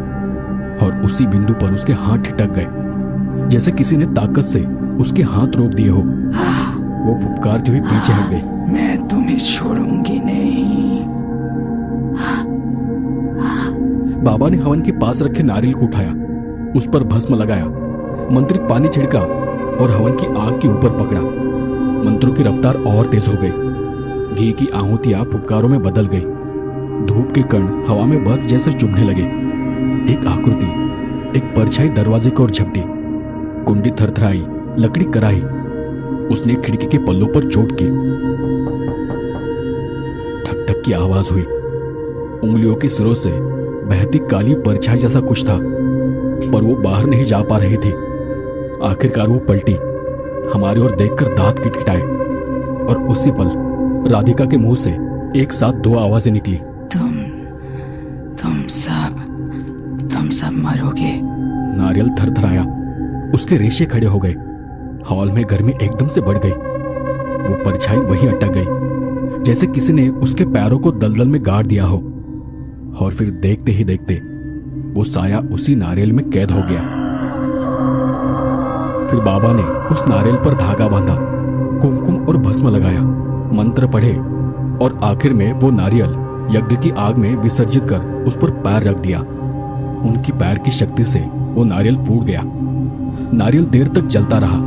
और उसी बिंदु पर उसके हाथ ठिठक गए, जैसे किसी ने ताकत से उसके हाथ रोक दिए हो। वो पुकारती हुई पीछे हट गई। मैं तुम्हें छोड़ूंगी नहीं। बाबा ने हवन के पास रखे नारियल को उठाया, उस पर भस्म लगाया, मंत्रित पानी छिड़का और हवन की आग के ऊपर पकड़ा। मंत्रों की रफ्तार और तेज हो गई। घी की आहुतियां फुफकारों में बदल गई। धूप के कण हवा में बर्फ जैसे चुभने लगे। एक आकृति, एक परछाई दरवाजे की ओर झपटी। कुंडी थरथराई, लकड़ी कराई। उसने खिड़की के पल्लों पर चोट की। ठक ठक की आवाज हुई। उंगलियों के सिरों से बहती काली परछाई जैसा कुछ था, पर वो बाहर नहीं जा पा रही थी। आखिरकार वो पलटी, हमारी ओर देखकर दांत किटकिटाए और उसी पल राधिका के मुंह से एक साथ दो आवाजें निकली। तुम सब मरोगे। नारियल थरथराया, उसके रेशे खड़े हो गए। हॉल में गर्मी एकदम से बढ़ गई। वो परछाई वहीं अटक गई, जैसे किसी ने उसके पैरों को दलदल में गाड़ दिया हो। और फिर देखते ही देखते वो साया उसी नारियल में कैद हो गया। फिर बाबा ने उस नारियल पर धागा बांधा, कुमकुम और भस्म लगाया, मंत्र पढ़े और आखिर में वो नारियल यज्ञ की आग में विसर्जित कर उस पर पैर रख दिया। उनकी पैर की शक्ति से वो नारियल फूट गया। नारियल देर तक जलता रहा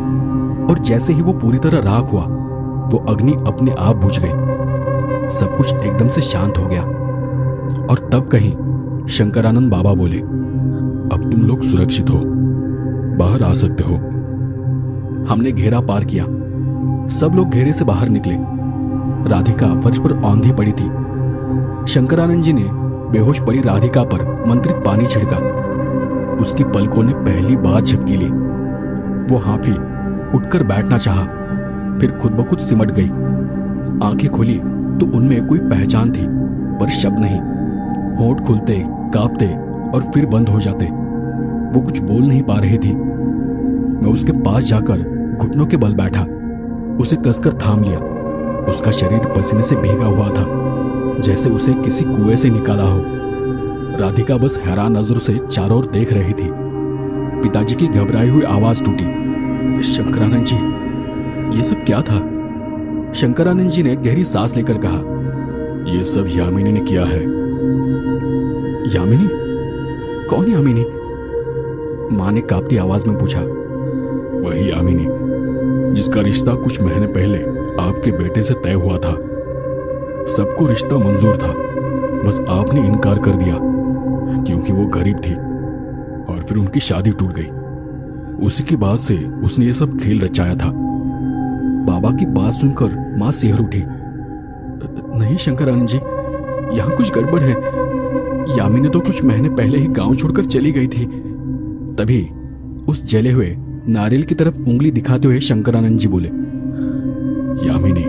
और जैसे ही वो पूरी तरह राख हुआ, वो अग्नि अपने आप बुझ गई। सब कुछ एकदम से शांत हो गया। और तब कहीं शंकरानंद बाबा बोले, अब तुम लोग सुरक्षित हो, बाहर आ सकते हो। हमने घेरा पार किया। सब लोग घेरे से बाहर निकले। राधिका फर्श पर औंधी पड़ी थी। शंकरानंद जी ने बेहोश पड़ी राधिका पर मंत्रित पानी छिड़का। उसकी पलकों ने पहली बार झपकी ली। वो हांफी, उठकर बैठना चाहा, फिर खुद ब खुद सिमट गई। आंखें खुली तो उनमें कोई पहचान थी, पर शब्द नहीं। होंठ खुलते, कांपते और फिर बंद हो जाते। वो कुछ बोल नहीं पा रही थी। मैं उसके पास जाकर घुटनों के बल बैठा, उसे कसकर थाम लिया। उसका शरीर पसीने से भीगा हुआ था, जैसे उसे किसी कुएं से निकाला हो। राधिका बस हैरान नजरों से चारों ओर देख रही थी। पिताजी की घबराई हुई आवाज टूटी, शंकरानंद जी, ये सब क्या था? शंकरानंद जी ने गहरी सांस लेकर कहा, ये सब यामिनी ने किया है। यामिनी? कौन यामिनी? मां ने कांपती आवाज में पूछा। वही यामिनी जिसका रिश्ता कुछ महीने पहले आपके बेटे से तय हुआ था। सबको रिश्ता मंजूर था, बस आपने इनकार कर दिया क्योंकि वो गरीब थी। और फिर उनकी शादी टूट गई। उसी के बाद से उसने ये सब खेल रचाया था। बाबा की बात सुनकर माँ सिहर उठी। नहीं शंकरानंद जी, यहाँ कुछ गड़बड़ है। यामिनी तो कुछ महीने पहले ही गांव छोड़कर चली गई थी। तभी उस जले हुए नारियल की तरफ उंगली दिखाते हुए शंकरानंद जी बोले, यामिनी?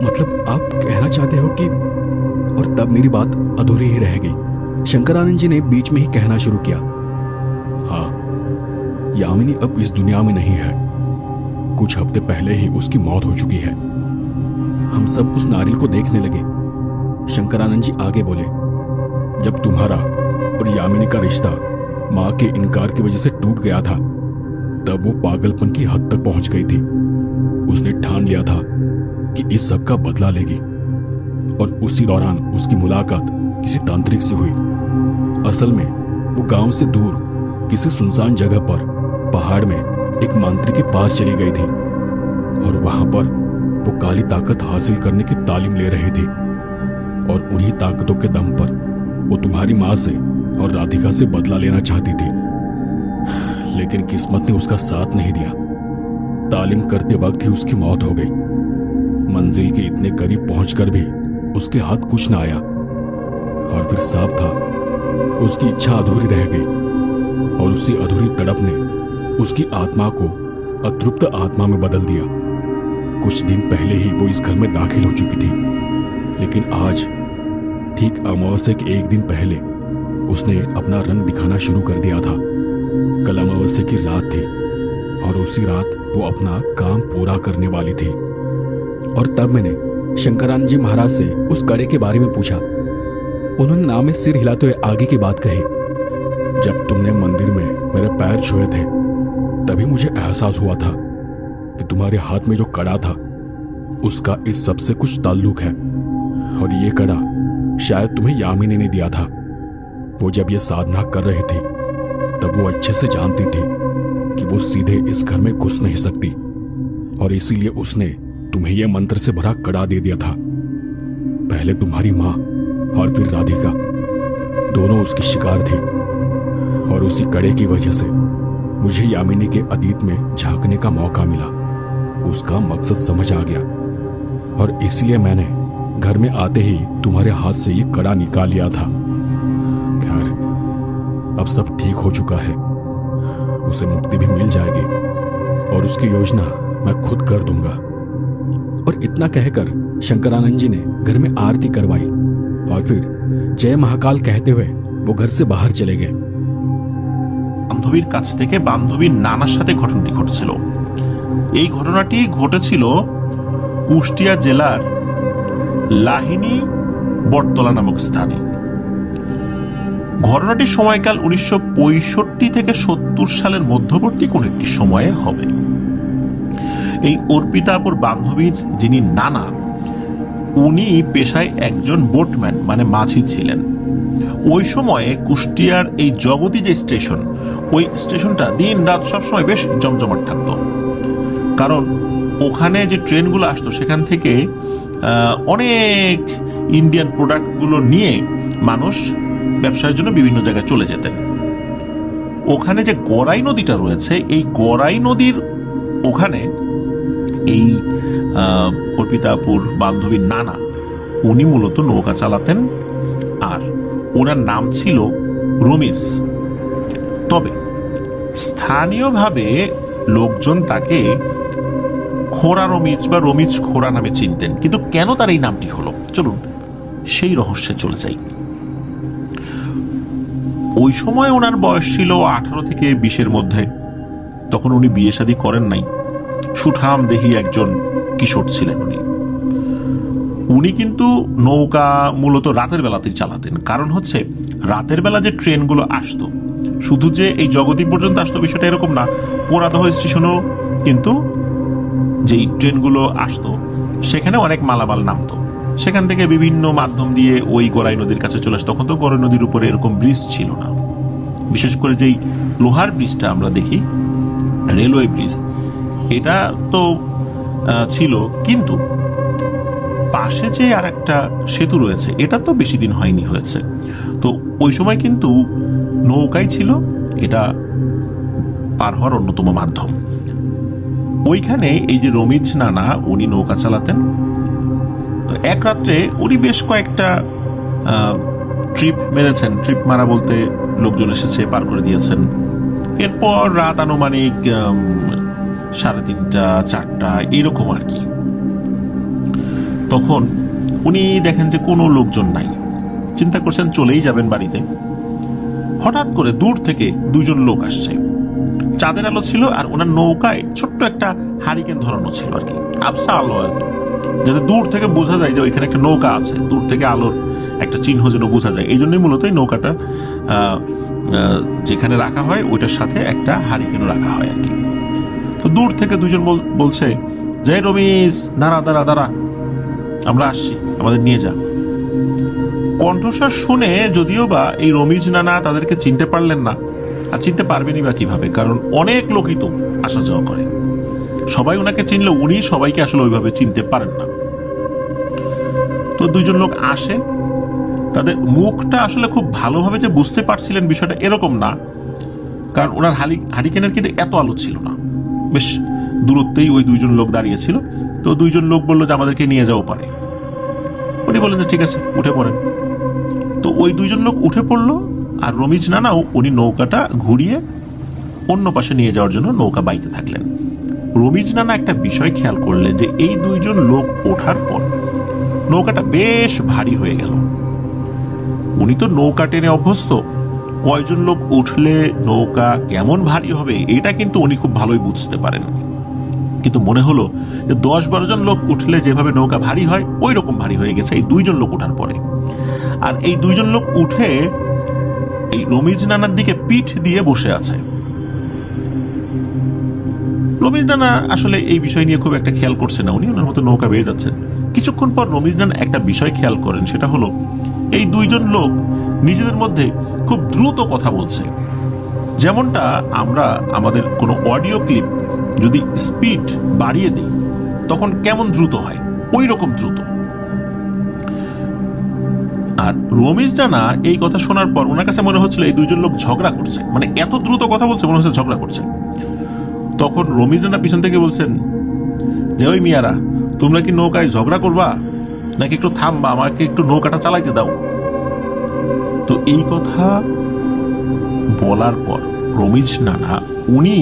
मतलब आप कहना चाहते हो कि? और तब मेरी बात अधूरी ही रह गई। शंकरानंद जी ने बीच में ही कहना शुरू किया, हाँ, यामिनी अब इस दुनिया में नहीं है। कुछ हफ्ते पहले ही उसकी मौत हो चुकी है। हम सब उस नारियल को देखने लगे। शंकरानंद जी आगे बोले, जब तुम्हारा और यामिनी का रिश्ता माँ के इनकार की वजह से टूट गया था, तब वो पागलपन की हद तक पहुंच गई थी। उसने ठान लिया था कि इस सब का बदला लेगी। और उसी दौरान उसकी मुलाकात किसी तांत्रिक से हुई। असल में वो गांव से दूर किसी सुनसान जगह पर पहाड़ में एक मांत्रिक के पास चली गई थी और वहां पर वो काली ताकत हासिल करने की तालीम ले रही थी। और उन्हीं ताकतों के दम पर वो तुम्हारी माँ से और राधिका से बदला लेना चाहती थी। लेकिन किस्मत ने उसका साथ नहीं दिया। तालीम करते वक्त ही उसकी मौत हो गई। मंजिल के इतने करीब पहुंचकर भी उसके हाथ कुछ ना आया। और फिर साफ था, उसकी इच्छा अधूरी रह गई और उसी अधूरी तड़प ने उसकी आत्मा को अतृप्त आत्मा में बदल दिया। कुछ दिन पहले ही वो इस घर में दाखिल हो चुकी थी, लेकिन आज ठीक अमावस्या के एक दिन पहले उसने अपना रंग दिखाना शुरू कर दिया था। कल अमावस्या की रात थी और उसी रात वो अपना काम पूरा करने वाली थी। और तब मैंने शंकरानंद जी महाराज से उस कड़े के बारे में पूछा। उन्होंने नाम में सिर हिलाते हुए आगे की बात कही। जब तुमने मंदिर में मेरे पैर छुए थे, तभी मुझे एहसास हुआ था कि तुम्हारे हाथ में जो कड़ा था उसका इस सब से कुछ ताल्लुक है। और ये कड़ा शायद तुम्हें यामिनी ने दिया था। वो जब ये साधना कर रही थी, तब वो अच्छे से जानती थी कि वो सीधे इस घर में घुस नहीं सकती, और इसीलिए उसने तुम्हें यह मंत्र से भरा कड़ा दे दिया था। पहले तुम्हारी माँ और फिर राधिका दोनों उसकी शिकार थी। और उसी कड़े की वजह से मुझे यामिनी के अतीत में झांकने का मौका मिला। उसका मकसद समझ आ गया और इसलिए मैंने घर में आते ही तुम्हारे हाथ से ये कड़ा निकाल लिया था। खैर, अब सब ठीक हो चुका है। उसे मुक्ति भी मिल जाएगी और उसकी योजना मैं खुद कर दूंगा। और इतना कहकर शंकरानंद जी ने घर में आरती करवाई और फिर जय महाकाल कहते हुए वो घर से बाहर चले गए। বান্ধবীর কাছ থেকে বান্ধবীর নানার সাথে ঘটনাটি ঘটেছিল। এই ঘটনাটি ঘটেছিল কুষ্টিয়া জেলার লাহিনী বটতলা নামক স্থানে। ঘটনাটির সময়কাল 1965 থেকে 70 সালের মধ্যবর্তী কোন একটি সময়ে হবে। এই অর্পিতাপুর বান্ধবীর যিনি নানা, উনি পেশায় একজন বোটম্যান মানে মাঝি ছিলেন। ওই সময়ে কুষ্টিয়ার এই জগতী যে স্টেশন, ওই স্টেশনটা দিন রাত সবসময় বেশ জমজমাট থাকতো। কারণ ওখানে যে ট্রেনগুলো আসতো সেখান থেকে অনেক ইন্ডিয়ান প্রোডাক্টগুলো নিয়ে মানুষ ব্যবসার জন্য বিভিন্ন জায়গায় চলে যেতেন। ওখানে যে গড়াই নদীটা রয়েছে, এই গড়াই নদীর ওখানে এই অর্পিতাপুর বান্ধবীর নানা, উনি মূলত নৌকা চালাতেন আর ওনার নাম ছিল রমিজ। তবে স্থানীয়ভাবে লোকজন তাকে খোড়া রমিজ বা রমিজ খোড়া নামে চিনতেন। কিন্তু কেন তার এই নামটি হলো, চলুন সেই রহস্যে চলে যাই। ওই সময় ওনার বয়স ছিল 18 থেকে 20-এর মধ্যে। তখন উনি বিয়ে শাদী করেন নাই। সুঠাম দেহি একজন কিশোর ছিলেন উনি। উনি কিন্তু নৌকা মূলত রাতের বেলাতেই চালাতেন। কারণ হচ্ছে রাতের বেলা যে ট্রেনগুলো আসতো, শুধু যে এই জগতী পর্যন্ত আসতো বিষয়টা এরকম না, পোড়াদহ স্টেশনেও কিন্তু যেই ট্রেনগুলো আসতো সেখানে অনেক মালামাল নামতো। সেখান থেকে বিভিন্ন মাধ্যম দিয়ে ওই গড়াই নদীর কাছে চলে আসতো। তখন তো গড়াই নদীর উপরে এরকম ব্রিজ ছিল না। বিশেষ করে যেই লোহার ব্রিজটা আমরা দেখি, রেলওয়ে ব্রিজ, এটা তো ছিল, কিন্তু পাশে যে আর একটা সেতু রয়েছে এটা তো বেশি দিন হয়নি হয়েছে। তো ওই সময় কিন্তু নৌকাই ছিল এটা পার হওয়ার অন্যতম মাধ্যম। ওইখানে এই যে রমিজ নানা উনি নৌকা চালাতেন, তো এক রাত্রে উনি বেশ কয়েকটা ট্রিপ মেরেছেন। ট্রিপ মারা বলতে লোকজন এসেছে, পার করে দিয়েছেন। এরপর রাত আনুমানিক 3:30 4টা এরকম আর কি। তখন উনি দেখেন যে কোনো লোকজন নাই, চিন্তা করছেন চলেই যাবেন বাড়িতে। হঠাৎ করে দূর থেকে দুইজন লোক আসছে, চাঁদের আলো ছিল আর ওনার নৌকায় ছোট্ট একটা হারিকেন ধরানো ছিল আর কি, আবসা আলো আর কি, যাতে দূর থেকে বোঝা যায় যে ওইখানে একটা নৌকা আছে, দূর থেকে আলোর একটা চিহ্ন যেন বোঝা যায়। এই জন্যই মূলত এই নৌকাটা যেখানে রাখা হয় ওইটার সাথে একটা হারিকেনও রাখা হয় আর কি। তো দূর থেকে দুজন বলছে যে রমিজ দাঁড়া দাঁড়া দাঁড়া, আমরা আসছি, আমাদের নিয়ে যা। কণ্ঠস্বর শুনে যদিও বা এই রমিজ নানা তাদেরকে চিনতে পারলেন না, আর চিনতে পারবেনই বা কিভাবে, কারণ অনেক লোকই তো আসা যাওয়া করে। সবাই ওনাকে চিনলে উনি সবাইকে আসলে ওইভাবে চিনতে পারেন না। তো দুইজন লোক আসে, তাদের মুখটা আসলে খুব ভালোভাবে যে বুঝতে পারছিলেন বিষয়টা এরকম না, কারণ ওনার হারিকেনের কিন্তু এত আলো ছিল না, বেশ দূরত্বেই ওই দুইজন লোক দাঁড়িয়ে ছিল। তো দুইজন লোক বললো যে আমাদেরকে নিয়ে যাওয়া পারে। উনি বললেন যে ঠিক আছে উঠে পড়েন। তো ওই দুইজন লোক উঠে পড়লো, আর রমিজ নানাও উনি নৌকাটা ঘুরিয়ে অন্য পাশে নিয়ে যাওয়ার জন্য নৌকা বাইতে থাকলেন। রমিজ নানা একটা বিষয় খেয়াল করলেন যে এই দুইজন লোক ওঠার পর নৌকাটা বেশ ভারী হয়ে গেল। উনি তো নৌকা টেনে অভ্যস্ত, কয়জন লোক উঠলে নৌকা কেমন ভারী হবে এটা কিন্তু উনি খুব ভালোই বুঝতে পারেন। কিন্তু মনে হলো যে 10-12 জন লোক উঠলে যেভাবে নৌকা ভারী হয় ওই রকম ভারী হয়ে গেছে এই দুইজন লোক ওঠার পরে। আর এই দুইজন লোক উঠে এই রমিজ নানার দিকে পিঠ দিয়ে বসে আছে। রমিজ নানা আসলে এই বিষয় নিয়ে খুব একটা খেয়াল করছে না, উনি ওনার মতো নৌকা বেয়ে যাচ্ছেন। কিছুক্ষণ পর রমিজ নানা একটা বিষয় খেয়াল করেন, সেটা হলো এই দুইজন লোক নিজেদের মধ্যে খুব দ্রুত কথা বলছে। যেমনটা আমরা আমাদের কোনো অডিও ক্লিপ যদি স্পিড বাড়িয়ে দিই তখন কেমন দ্রুত হয়, ওই রকম দ্রুত। আর রমিজ নানা এই কথা শোনার পর ওনার কাছে মনে হচ্ছিল এই দুইজন লোক ঝগড়া করছে, মানে এত দ্রুত কথা বলছে মনে হচ্ছে ঝগড়া করছে। তখন রমিজ নানা পিছন থেকে বলছেন যে ওই মিয়ারা, তোমরা কি নৌকায় ঝগড়া করবা নাকি একটু থামবা, আমাকে একটু নৌকাটা চালাইতে দাও। তো এই কথা বলার পর রমিজ নানা উনি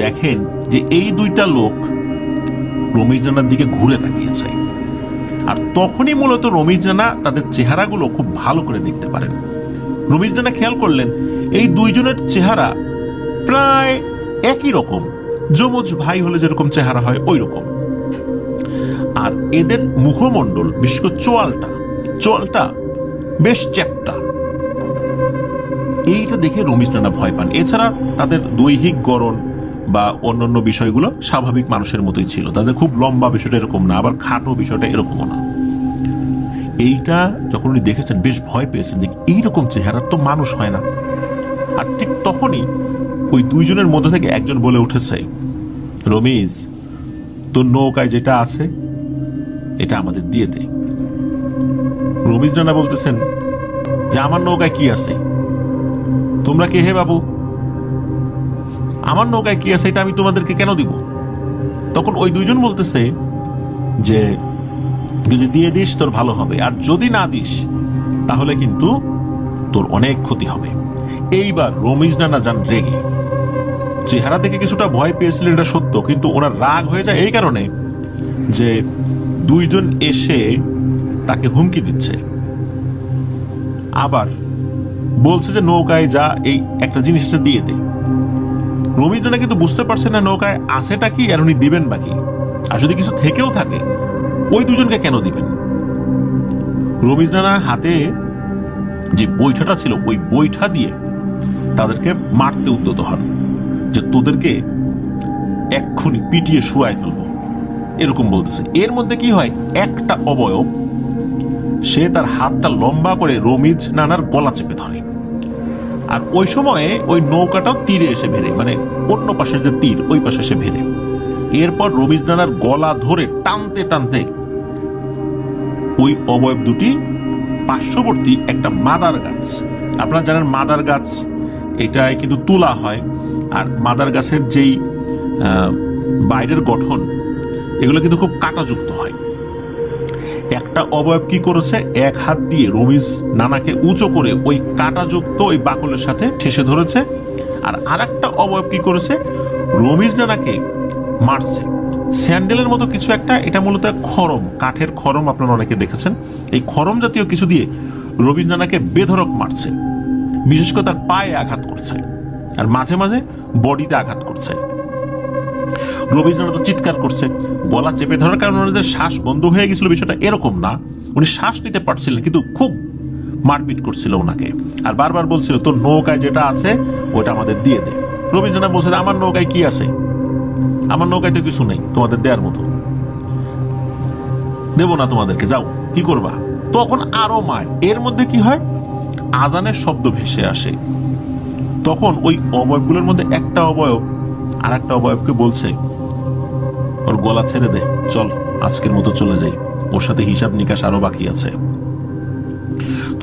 দেখেন যে এই দুইটা লোক রমিজ নানার দিকে ঘুরে তাকিয়েছে। আর তখনই মূলত রমিজ নানা তাদের চেহারাগুলো খুব ভালো করে দেখতে পারেন। রমিজ নানা খেয়াল করলেন এই দুইজনের চেহারা প্রায় একই রকম, যমজ ভাই হলে যেরকম চেহারা হয় ওই রকম। আর এদের মুখমণ্ডল, বিশেষ করে চোয়ালটা বেশ চ্যাপ্টা। এইটা দেখে রমিজ নানা ভয় পান। এছাড়া তাদের দৈহিক গড়ন বা অন্যান্য বিষয়গুলো স্বাভাবিক মানুষের মতোই ছিল, তাদের খুব লম্বা বিষয়টা এরকম না, আবার খাটো বিষয়টা এরকমও না। এইটা যখন উনি দেখেছেন বেশ ভয় পেয়েছেন যে এইরকম চেহারার তো মানুষ হয় না। আর ঠিক তখনই ওই দুইজনের মধ্যে থেকে একজন বলে উঠেছে, রমিজ, তোর নৌকায় যেটা আছে এটা আমাদের দিয়ে দে। রমিজ নানা বলতেছেন যে আমার নৌকায় কি আছে? তোমরা কে হে বাবু? আমার নৌকায় কি আছে এটা আমি তোমাদেরকে কেন দিব? তখন ওই দুইজন বলতেছে যে যদি দিয়ে দিস তোর ভালো হবে, আর যদি না দিস তাহলে কিন্তু তোর অনেক ক্ষতি হবে। এইবার রমিজ নানা যান রেগে। চেহারা দেখে কিছুটা ভয় পেয়েছিলেন এটা সত্য, কিন্তু ওনার রাগ হয়ে যায় এই কারণে যে দুইজন এসে তাকে হুমকি দিচ্ছে, আবার বলছে যে নৌকায় যা এই একটা জিনিস এসে দিয়ে দে। রমিজ নানা কিন্তু বুঝতে পারছেন না নৌকায় আছেটা কি আর উনি দিবেন বাকি, আর যদি কিছু থেকেও থাকে ওই দুজনকে কেন দিবেন। রমিজ নানা হাতে যে বৈঠাটা ছিল ওই বৈঠা দিয়ে তাদেরকে মারতে উদ্যত হন, যে তোদেরকে এক্ষুনি পিটিয়ে শুয়ায় ফেলবো, এরকম বলতেছে। এর মধ্যে কি হয়, একটা অবয়ব সে তার হাতটা লম্বা করে রমিজ নানার গলা চেপে ধরে। আর ওই সময়ে ওই নৌকাটাও তীরে এসে ভেড়ে, মানে অন্য পাশের যে তীর ওই পাশে এসে ভেড়ে। এরপর রমিজ নানার গলা ধরে টানতে টানতে ওই অবয়ব দুটি পার্শ্ববর্তী একটা মাদার গাছ, আপনারা জানেন মাদার গাছ এটায় কিন্তু তুলা হয়। আর মাদার গাছের যেই বাইরের গঠন, এগুলো কিন্তু খুব কাঁটাযুক্ত হয়। একটা অবয়ব কি করেছে, এক হাত দিয়ে রমিজ নানাকে উঁচু করে ওই কাঁটাযুক্ত ওই বাকলের সাথে ঠেসে ধরেছে, আর আরেকটা অবয়ব কি করেছে, রমিজ নানাকে মারছে। স্যান্ডেলের মতো কিছু একটা, এটা মূলত খড়ম, কাঠের খড়ম, আপনারা অনেকে দেখেছেন। এই খড়ম জাতীয় কিছু দিয়ে রমিজ নানাকে বেধড়ক মারছে, বিশেষ করে তার পায়ে আঘাত করছে আর মাঝে মাঝে বডিতে আঘাত করছে। রবীন্দ্রনাথ তো চিৎকার করছে, গলা চেপে ধরার কারণে ওনাদের শ্বাস বন্ধ হয়ে গেছিল। বিষয়টা এরকম না, উনি শ্বাস নিতে পারছিলেন, কিন্তু খুব মারপিট করছিল ওনাকে, আর বারবার বলছিল তোর নৌকায় যেটা আছে ওটা আমাদের দিয়ে দে। রবীন্দ্রনাথ বলছে আমার নৌকায় কি আছে, আমার নৌকায় তো কিছু নেই তোমাদের দেওয়ার মতো, দেবো না তোমাদেরকে, যাও, কি করবা। তখন আরো মার। এর মধ্যে কি হয়, আজানের শব্দ ভেসে আসে। তখন ওই অবয়বগুলোর মধ্যে একটা অবয়ব আর একটা অবয়বকে বলছে ওর গলা ছেড়ে দে, চল আজকের মতো চলে যাই, ওর সাথে হিসাব নিকাশ আরো বাকি আছে।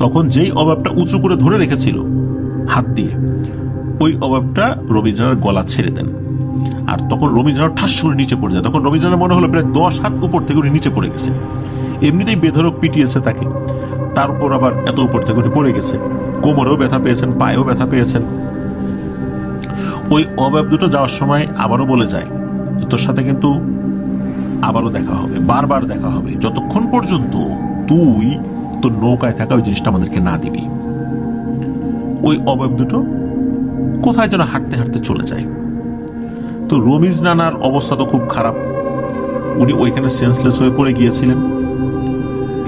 তখন যেই অবয়বটা উঁচু করে ধরে রেখেছিল হাত দিয়ে, ওই অবয়বটা রবীন্দ্রনাথের গলা ছেড়ে দেন। আর তখন রবীন্দ্রনাথ ঠাস করে নিচে পড়ে যায়। তখন রবীন্দ্রনাথ মনে হলো প্রায় 10 হাত উপর থেকে উনি নিচে পড়ে গেছে। এমনিতেই বেধড়ক পিটিয়েছে তাকে, তার উপর আবার এত উপর থেকে উনি পড়ে গেছে। কোমরেও ব্যথা পেয়েছেন, পায়েও ব্যথা পেয়েছেন। ওই অবয়ব দুটো যাওয়ার সময় আবারও বলে যায় তোর সাথে কিন্তু আবারও দেখা হবে, বারবার দেখা হবে, যতক্ষণ পর্যন্ত তুই তোর নৌকায় থাকা ওই জিনিসটা আমাদেরকে না দিবি। ওই অবয়ব দুটো কোথায় যেন হাঁটতে হাঁটতে চলে যায়। তো রমিজ নানার অবস্থা তো খুব খারাপ, উনি ওইখানে সেন্সলেস হয়ে পড়ে গিয়েছিলেন।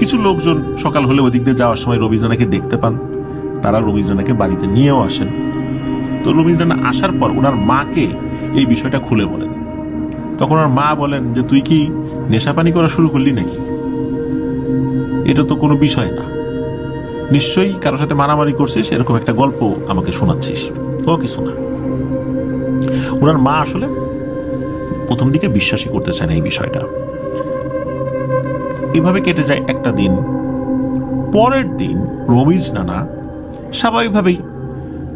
কিছু লোকজন সকাল হলে ওই দিক দিয়ে যাওয়ার সময় রমিজ নানাকে দেখতে পান, তারা রমিজ নানাকে বাড়িতে নিয়েও আসেন। তো রমিজ নানা আসার পর ওনার মাকে এই বিষয়টা খুলে বলেন। তখন ওনার মা বলেন যে তুই কি নেশাপানি করা শুরু করলি নাকি, এটা তো কোনো বিষয় না, নিশ্চয়ই কারোর সাথে মারামারি করছিস, এরকম একটা গল্প আমাকে শোনাচ্ছিস। ও কিছু না। ওনার মা আসলে প্রথম দিকে বিশ্বাসই করতে চায় না এই বিষয়টা। এভাবে কেটে যায় একটা দিন। পরের দিন রমিজ নানা স্বাভাবিকভাবেই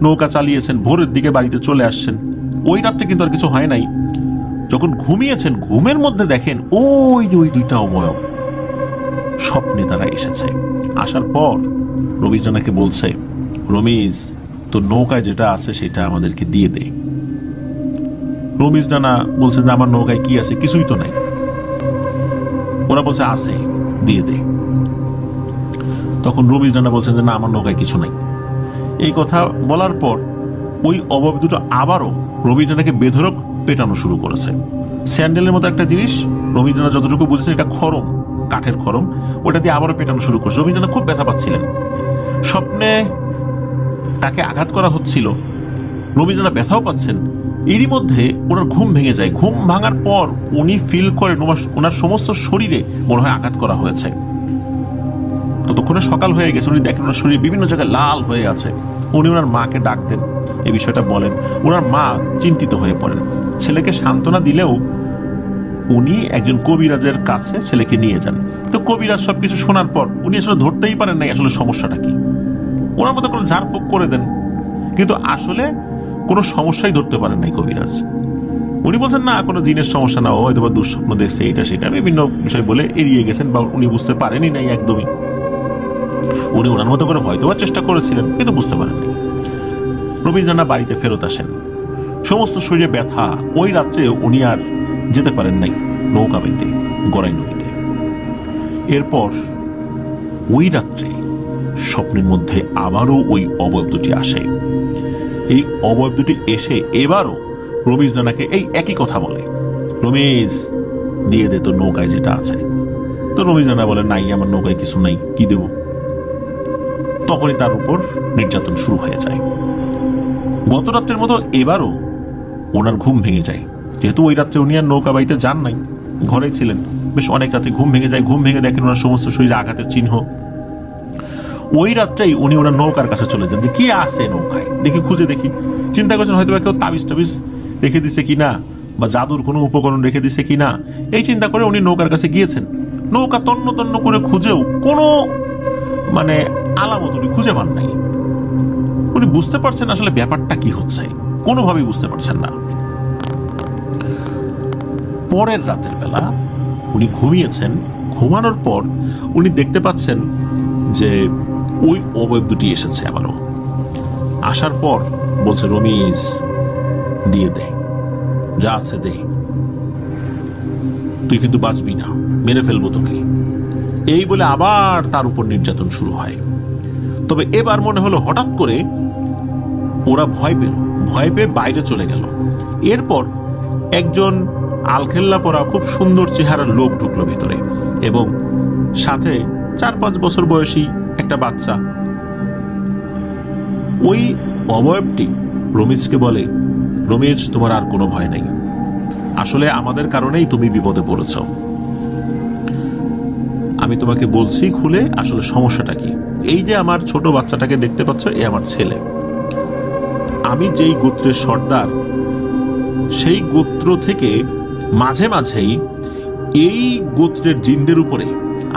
নৌকা চালিয়েছেন, ভোরের দিকে বাড়িতে চলে আসছেন। ওই রাত্রে কিন্তু আর কিছু হয় নাই। যখন ঘুমিয়েছেন, ঘুমের মধ্যে দেখেন ওই যে ওই দুইটা অবয়ব স্বপ্নে তারা এসেছে। আসার পর রমিজ নানাকে বলছে, রমিজ তোর নৌকায় যেটা আছে সেটা আমাদেরকে দিয়ে দে। রমিজ নানা বলছেন যে আমার নৌকায় কি আছে, কিছুই তো নাই। ওরা বলছে আছে, দিয়ে দে। তখন রমিজ নানা বলছেন যে না, আমার নৌকায় কিছু নাই। এই কথা বলার পর ওই অবয়ব দুটো আবারও রমিজ নানাকে বেধড়ক পেটানো শুরু করেছে। স্যান্ডেলের মতো একটা জিনিস, রমিজ নানা যতটুকু বুঝেছেন এটা খড়ম, কাঠের খড়ম, ওটা দিয়ে আবারও পেটানো শুরু করছে। রমিজ নানা খুব ব্যথা পাচ্ছিলেন, স্বপ্নে তাকে আঘাত করা হচ্ছিল, রমিজ নানা ব্যথাও পাচ্ছেন। এরই মধ্যে ওনার ঘুম ভেঙে যায়। ঘুম ভাঙার পর উনি ফিল করেন ওনার সমস্ত শরীরে মনে হয় আঘাত করা হয়েছে। ততক্ষণে সকাল হয়ে গেছে, উনি দেখেন ওনার শরীর বিভিন্ন জায়গায় লাল হয়ে আছে। উনি ওনার মাকে ডাক দেন, এই বিষয়টা বলেন। ওনার মা চিন্তিত হয়ে পড়েন। ছেলেকে সান্ত্বনা দিলেও উনি একজন কবিরাজের কাছে ছেলেকে নিয়ে যান। তো কবিরাজ সবকিছু শোনার পর উনি আসলে ধরতেই পারেন নাই আসলে সমস্যাটা কি। ওনার মতো করে ঝাড়ফুঁক করে দেন, কিন্তু আসলে কোনো সমস্যাই ধরতে পারেন নাই কবিরাজ। উনি বলছেন না, কোনো জিনের সমস্যা না, হয়তো বা দুঃস্বপ্ন দেখছে, এটা সেটা বিভিন্ন বিষয় বলে এড়িয়ে গেছেন, বা উনি বুঝতে পারেনই নাই একদমই। উনি ওনার মতো করে হয়তোবা চেষ্টা করেছিলেন, কিন্তু বুঝতে পারেননি। রমিজ নানা বাড়িতে ফেরত আসেন, সমস্ত শরীরে ব্যথা। ওই রাত্রে উনি আর যেতে পারেন নাই নৌকা বাইতে গড়াই নদীতে। এরপর ওই রাত্রে স্বপ্নের মধ্যে আবারও ওই অবয়ব দুটি আসে। এই অবয়ব দুটি এসে এবারও রমিজ নানাকে এই একই কথা বলে, রমিজ দিয়ে দে তোর নৌকায় যেটা আছে। তো রমিজ নানা বলে নাই, আমার নৌকায় কিছু নাই, কি দেব। তখনই তার উপর নির্যাতন শুরু হয়ে যায়। গত রাত্রের মতো এবারও ওনার ঘুম ভেঙে যায়, যেহেতু ওই রাত্রে উনি আর নৌকা বাইতে যান নাই, ঘরে ছিলেন। বেশ অনেক রাতে ঘুম ভেঙে যায়। ঘুম ভেঙে দেখেন ওনার সমস্ত শরীরে আঘাতের চিহ্ন। ওই রাত্রেই উনি ওনার নৌকার কাছে চলে যান যে কি আছে নৌকায়, দেখি খুঁজে দেখি। চিন্তা করছেন হয়তো কেউ তাবিজ টাবিজ রেখে দিছে কিনা, বা জাদুর কোনো উপকরণ রেখে দিছে কিনা, এই চিন্তা করে উনি নৌকার কাছে গিয়েছেন। নৌকা তন্ন তন্ন করে খুঁজেও কোনো আলামত উনি খুঁজে পান নাই। উনি উনি বুঝতে পারছেন আসলে ব্যাপারটা কি হচ্ছে, কোনোভাবেই বুঝতে পারছেন না। পরের রাতের বেলা উনি ঘুমিয়েছেন, ঘুমানোর পর উনি দেখতে পাচ্ছেন যে ওই অবয়ব দুটি এসেছে আবারও। আসার পর বলছে, রমিজ দিয়ে দে, যা আছে দে, তুই কিন্তু বাঁচবি না, মেরে ফেলবো তোকে। এই বলে আবার তার উপর নির্যাতন শুরু হয়। তবে এবার মনে হলো হঠাৎ করে ওরা ভয় পেল, ভয় পেয়ে বাইরে চলে গেল। এরপর একজন আলখেল্লা পরা খুব সুন্দর চেহারার লোক ঢুকলো ভিতরে, এবং সাথে 4-5 বছর বয়সী একটা বাচ্চা। ওই অবয়বটি রমিজকে বলে, রমিজ, তোমার আর কোনো ভয় নেই, আসলে আমাদের কারণেই তুমি বিপদে পড়েছ। আমি তোমাকে বলছি খুলে আসলে সমস্যাটা কি। এই যে আমার ছোট বাচ্চাটাকে দেখতে পাচ্ছ, এ আমার ছেলে। আমি যেই গোত্রের সর্দার, সেই গোত্র থেকে মাঝে মাঝেই এই গোত্রের জিনদের উপরে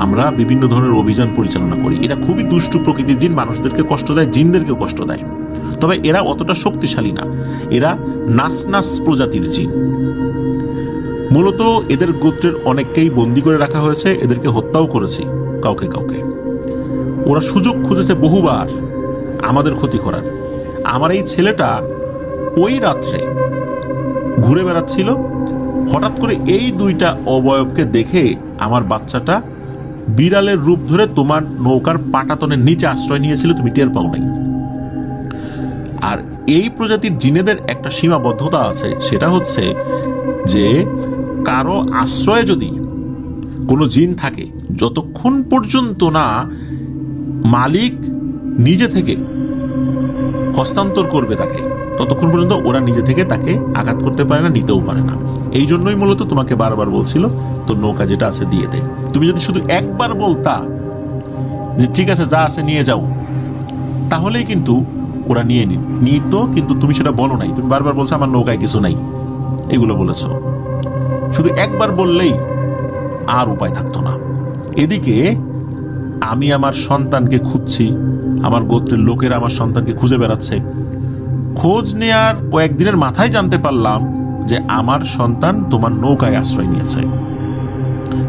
আমরা বিভিন্ন ধরনের অভিযান পরিচালনা করি। এরা খুবই দুষ্টু প্রকৃতির জিন, মানুষদেরকে কষ্ট দেয়, জিনদেরকেও কষ্ট দেয়। তবে এরা অতটা শক্তিশালী না, এরা নাসনাস প্রজাতির জিন। মূলত এদের গোত্রের অনেককেই বন্দী করে রাখা হয়েছে, এদেরকে হত্যাও করেছি কাউকে কাউকে। ওরা সুযোগ খুঁজেছে বহুবার আমাদের ক্ষতি করার। আমার এই ছেলেটা ওই রাত্রে ঘুরে বেড়াচ্ছিল, হঠাৎ করে এই দুইটা অবয়বকে দেখে আমার বাচ্চাটা বিড়ালের রূপ ধরে তোমার নৌকার পাটাতনের নিচে আশ্রয় নিয়েছিল, তুমি টের পাও নাই। আর এই প্রজাতির জিনেদের একটা সীমাবদ্ধতা আছে, সেটা হচ্ছে যে কারো আশ্রয়ে যদি কোনো জিন থাকে, যতক্ষণ পর্যন্ত না মালিক নিজে থেকে হস্তান্তর করবে তাকে, ততক্ষণ পর্যন্ত ওরা নিজে থেকে তাকে আঘাত করতে পারে না, নিতেও পারে না। এই জন্যই মূলত তোমাকে বারবার বলছিল তোর নৌকা যেটা আছে দিয়ে দে। তুমি যদি শুধু একবার বলতা যে ঠিক আছে যা আছে নিয়ে যাও, তাহলেই কিন্তু ওরা নিয়ে নিত, কিন্তু তুমি সেটা বলো নাই। তুমি বারবার বলছো আমার নৌকায় কিছু নাই, এগুলো বলেছো। শুধু একবার বললেই আর উপায় থাকতো না। এদিকে আমি আমার সন্তানকে খুঁজছি, আমার গোত্রের লোকেরা আমার সন্তানকে খুঁজে বেড়াচ্ছে। খোঁজ নেয়ার কয়েকদিনের মাথায় জানতে পারলাম যে আমার সন্তান তোমার নৌকায় আশ্রয় নিয়েছে।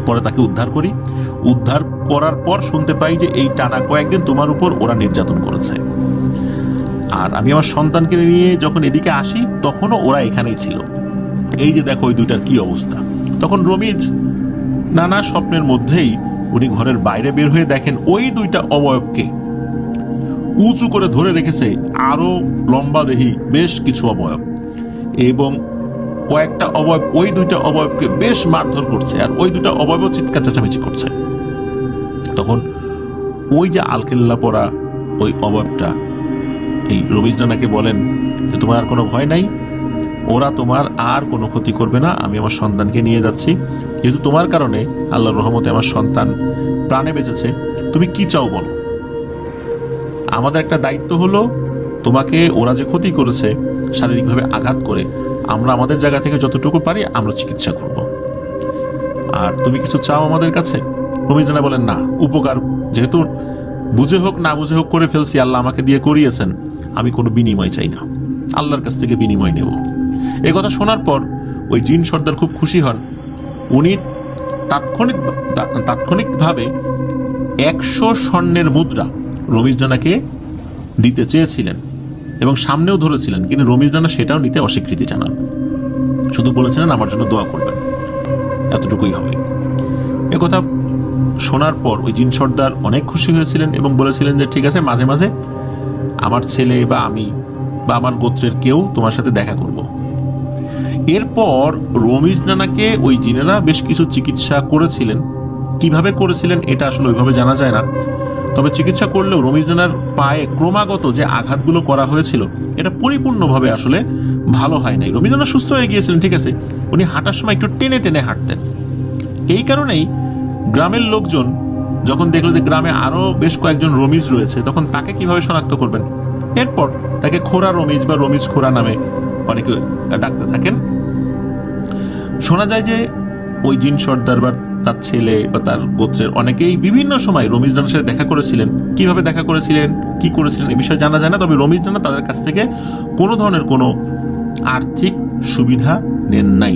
পরে তাকে উদ্ধার করি, উদ্ধার করার পর শুনতে পাই যে এই টানা কয়েকদিন তোমার উপর ওরা নির্যাতন করেছে। আর আমি আমার সন্তানকে নিয়ে যখন এদিকে আসি, তখনও ওরা এখানেই ছিল। এই যে দেখো ওই দুইটার কি অবস্থা। তখন রমিজ নানা স্বপ্নের মধ্যেই উনি ঘরের বাইরে বের হয়ে দেখেন ওই দুইটা অবয়বকে উঁচু করে ধরে রেখেছে আরো লম্বা দেহি বেশ কিছু অবয়ব, এবং কয়েকটা অবয়ব ওই দুইটা অবয়বকে বেশ মারধর করছে, আর ওই দুইটা অবয়ব চিৎকার চেঁচামেচি করছে। তখন ওই যে আলকেল্লা পরা ওই অবয়বটা এই রমিজ নানাকে বলেন যে তোমার আর কোনো ভয় নাই, ওরা তোমার আর কোনো ক্ষতি করবে না, আমি আমার সন্তানকে নিয়ে যাচ্ছি। যেহেতু তোমার কারণে আল্লাহর রহমতে আমার সন্তান প্রাণে বেঁচেছে, তুমি কি চাও বলো। আমাদের একটা দায়িত্ব হলো তোমাকে ওরা যে ক্ষতি করেছে শারীরিকভাবে আঘাত করে, আমরা আমাদের জায়গা থেকে যতটুকু পারি আমরা চিকিৎসা করব। আর তুমি কিছু চাও আমাদের কাছে? রমিজ নানা বলেন না, উপকার যেহেতু বুঝে হোক না বুঝে হোক করে ফেলছি, আল্লাহ আমাকে দিয়ে করিয়েছেন, আমি কোনো বিনিময় চাই না, আল্লাহর কাছ থেকে বিনিময় নেব। এই কথা শোনার পর ওই জিন সর্দার খুব খুশি হন। উনি তাৎক্ষণিকভাবে 100 স্বর্ণের মুদ্রা রমিজ নানাকে দিতে চেয়েছিলেন এবং সামনেও ধরেছিলেন, কিন্তু রমিজ নানা সেটাও নিতে অস্বীকৃতি জানান। শুধু বলেছিলেন আমার জন্য দোয়া করবেন, এতটুকুই হবে। একথা শোনার পর ওই জিন সর্দার অনেক খুশি হয়েছিলেন এবং বলেছিলেন যে ঠিক আছে, মাঝে মাঝে আমার ছেলে বা আমি বা আমার গোত্রের কেউ তোমার সাথে দেখা করব। এরপর রমিজ নানাকে ওই জিনেরা বেশ কিছু চিকিৎসা করেছিলেন। কিভাবে করেছিলেন এটা আসলে ওইভাবে জানা যায় না, তবে চিকিৎসা করলেও রমিজ নানার পায়ে ক্রমাগত যে আঘাতগুলো করা হয়েছিল এটা পরিপূর্ণভাবে আসলে ভালো হয় নাই। রমিজ নানা সুস্থ হয়ে গিয়েছিলেন, ঠিক আছে, উনি হাঁটার সময় একটু টেনে টেনে হাঁটতেন। এই কারণেই গ্রামের লোকজন যখন দেখলো যে গ্রামে আরো বেশ কয়েকজন রমিজ রয়েছে, তখন তাকে কিভাবে শনাক্ত করবেন, এরপর তাকে খোরা রমিজ বা রমিজ খোরা নামে অনেকে ডাকতে থাকেন। শোনা যায় যে ওই জিন সর্দার বা তার ছেলে বা তার গোত্রের অনেকেই বিভিন্ন সময় রমিজ রানার সাথে দেখা করেছিলেন। কিভাবে দেখা করেছিলেন, কি করেছিলেন, এই বিষয়ে জানা যায় না। তবে রমিজ রানা তাদের কাছ থেকে কোনো ধরনের কোনো আর্থিক সুবিধা নেন নাই।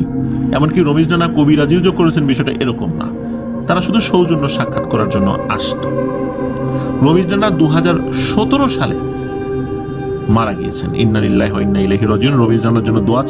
এমনকি রমিজ রানা কবিরাজিও যোগ করেছেন, বিষয়টা এরকম না। তারা শুধু সৌজন্য সাক্ষাৎ করার জন্য আসতো। রমিজ রানা 2017 সালে মারা গিয়েছেন। ইন্না লিল্লাহি ওয়া ইন্না ইলাইহি রাজিউন। রমিজ রানার জন্য দোয়া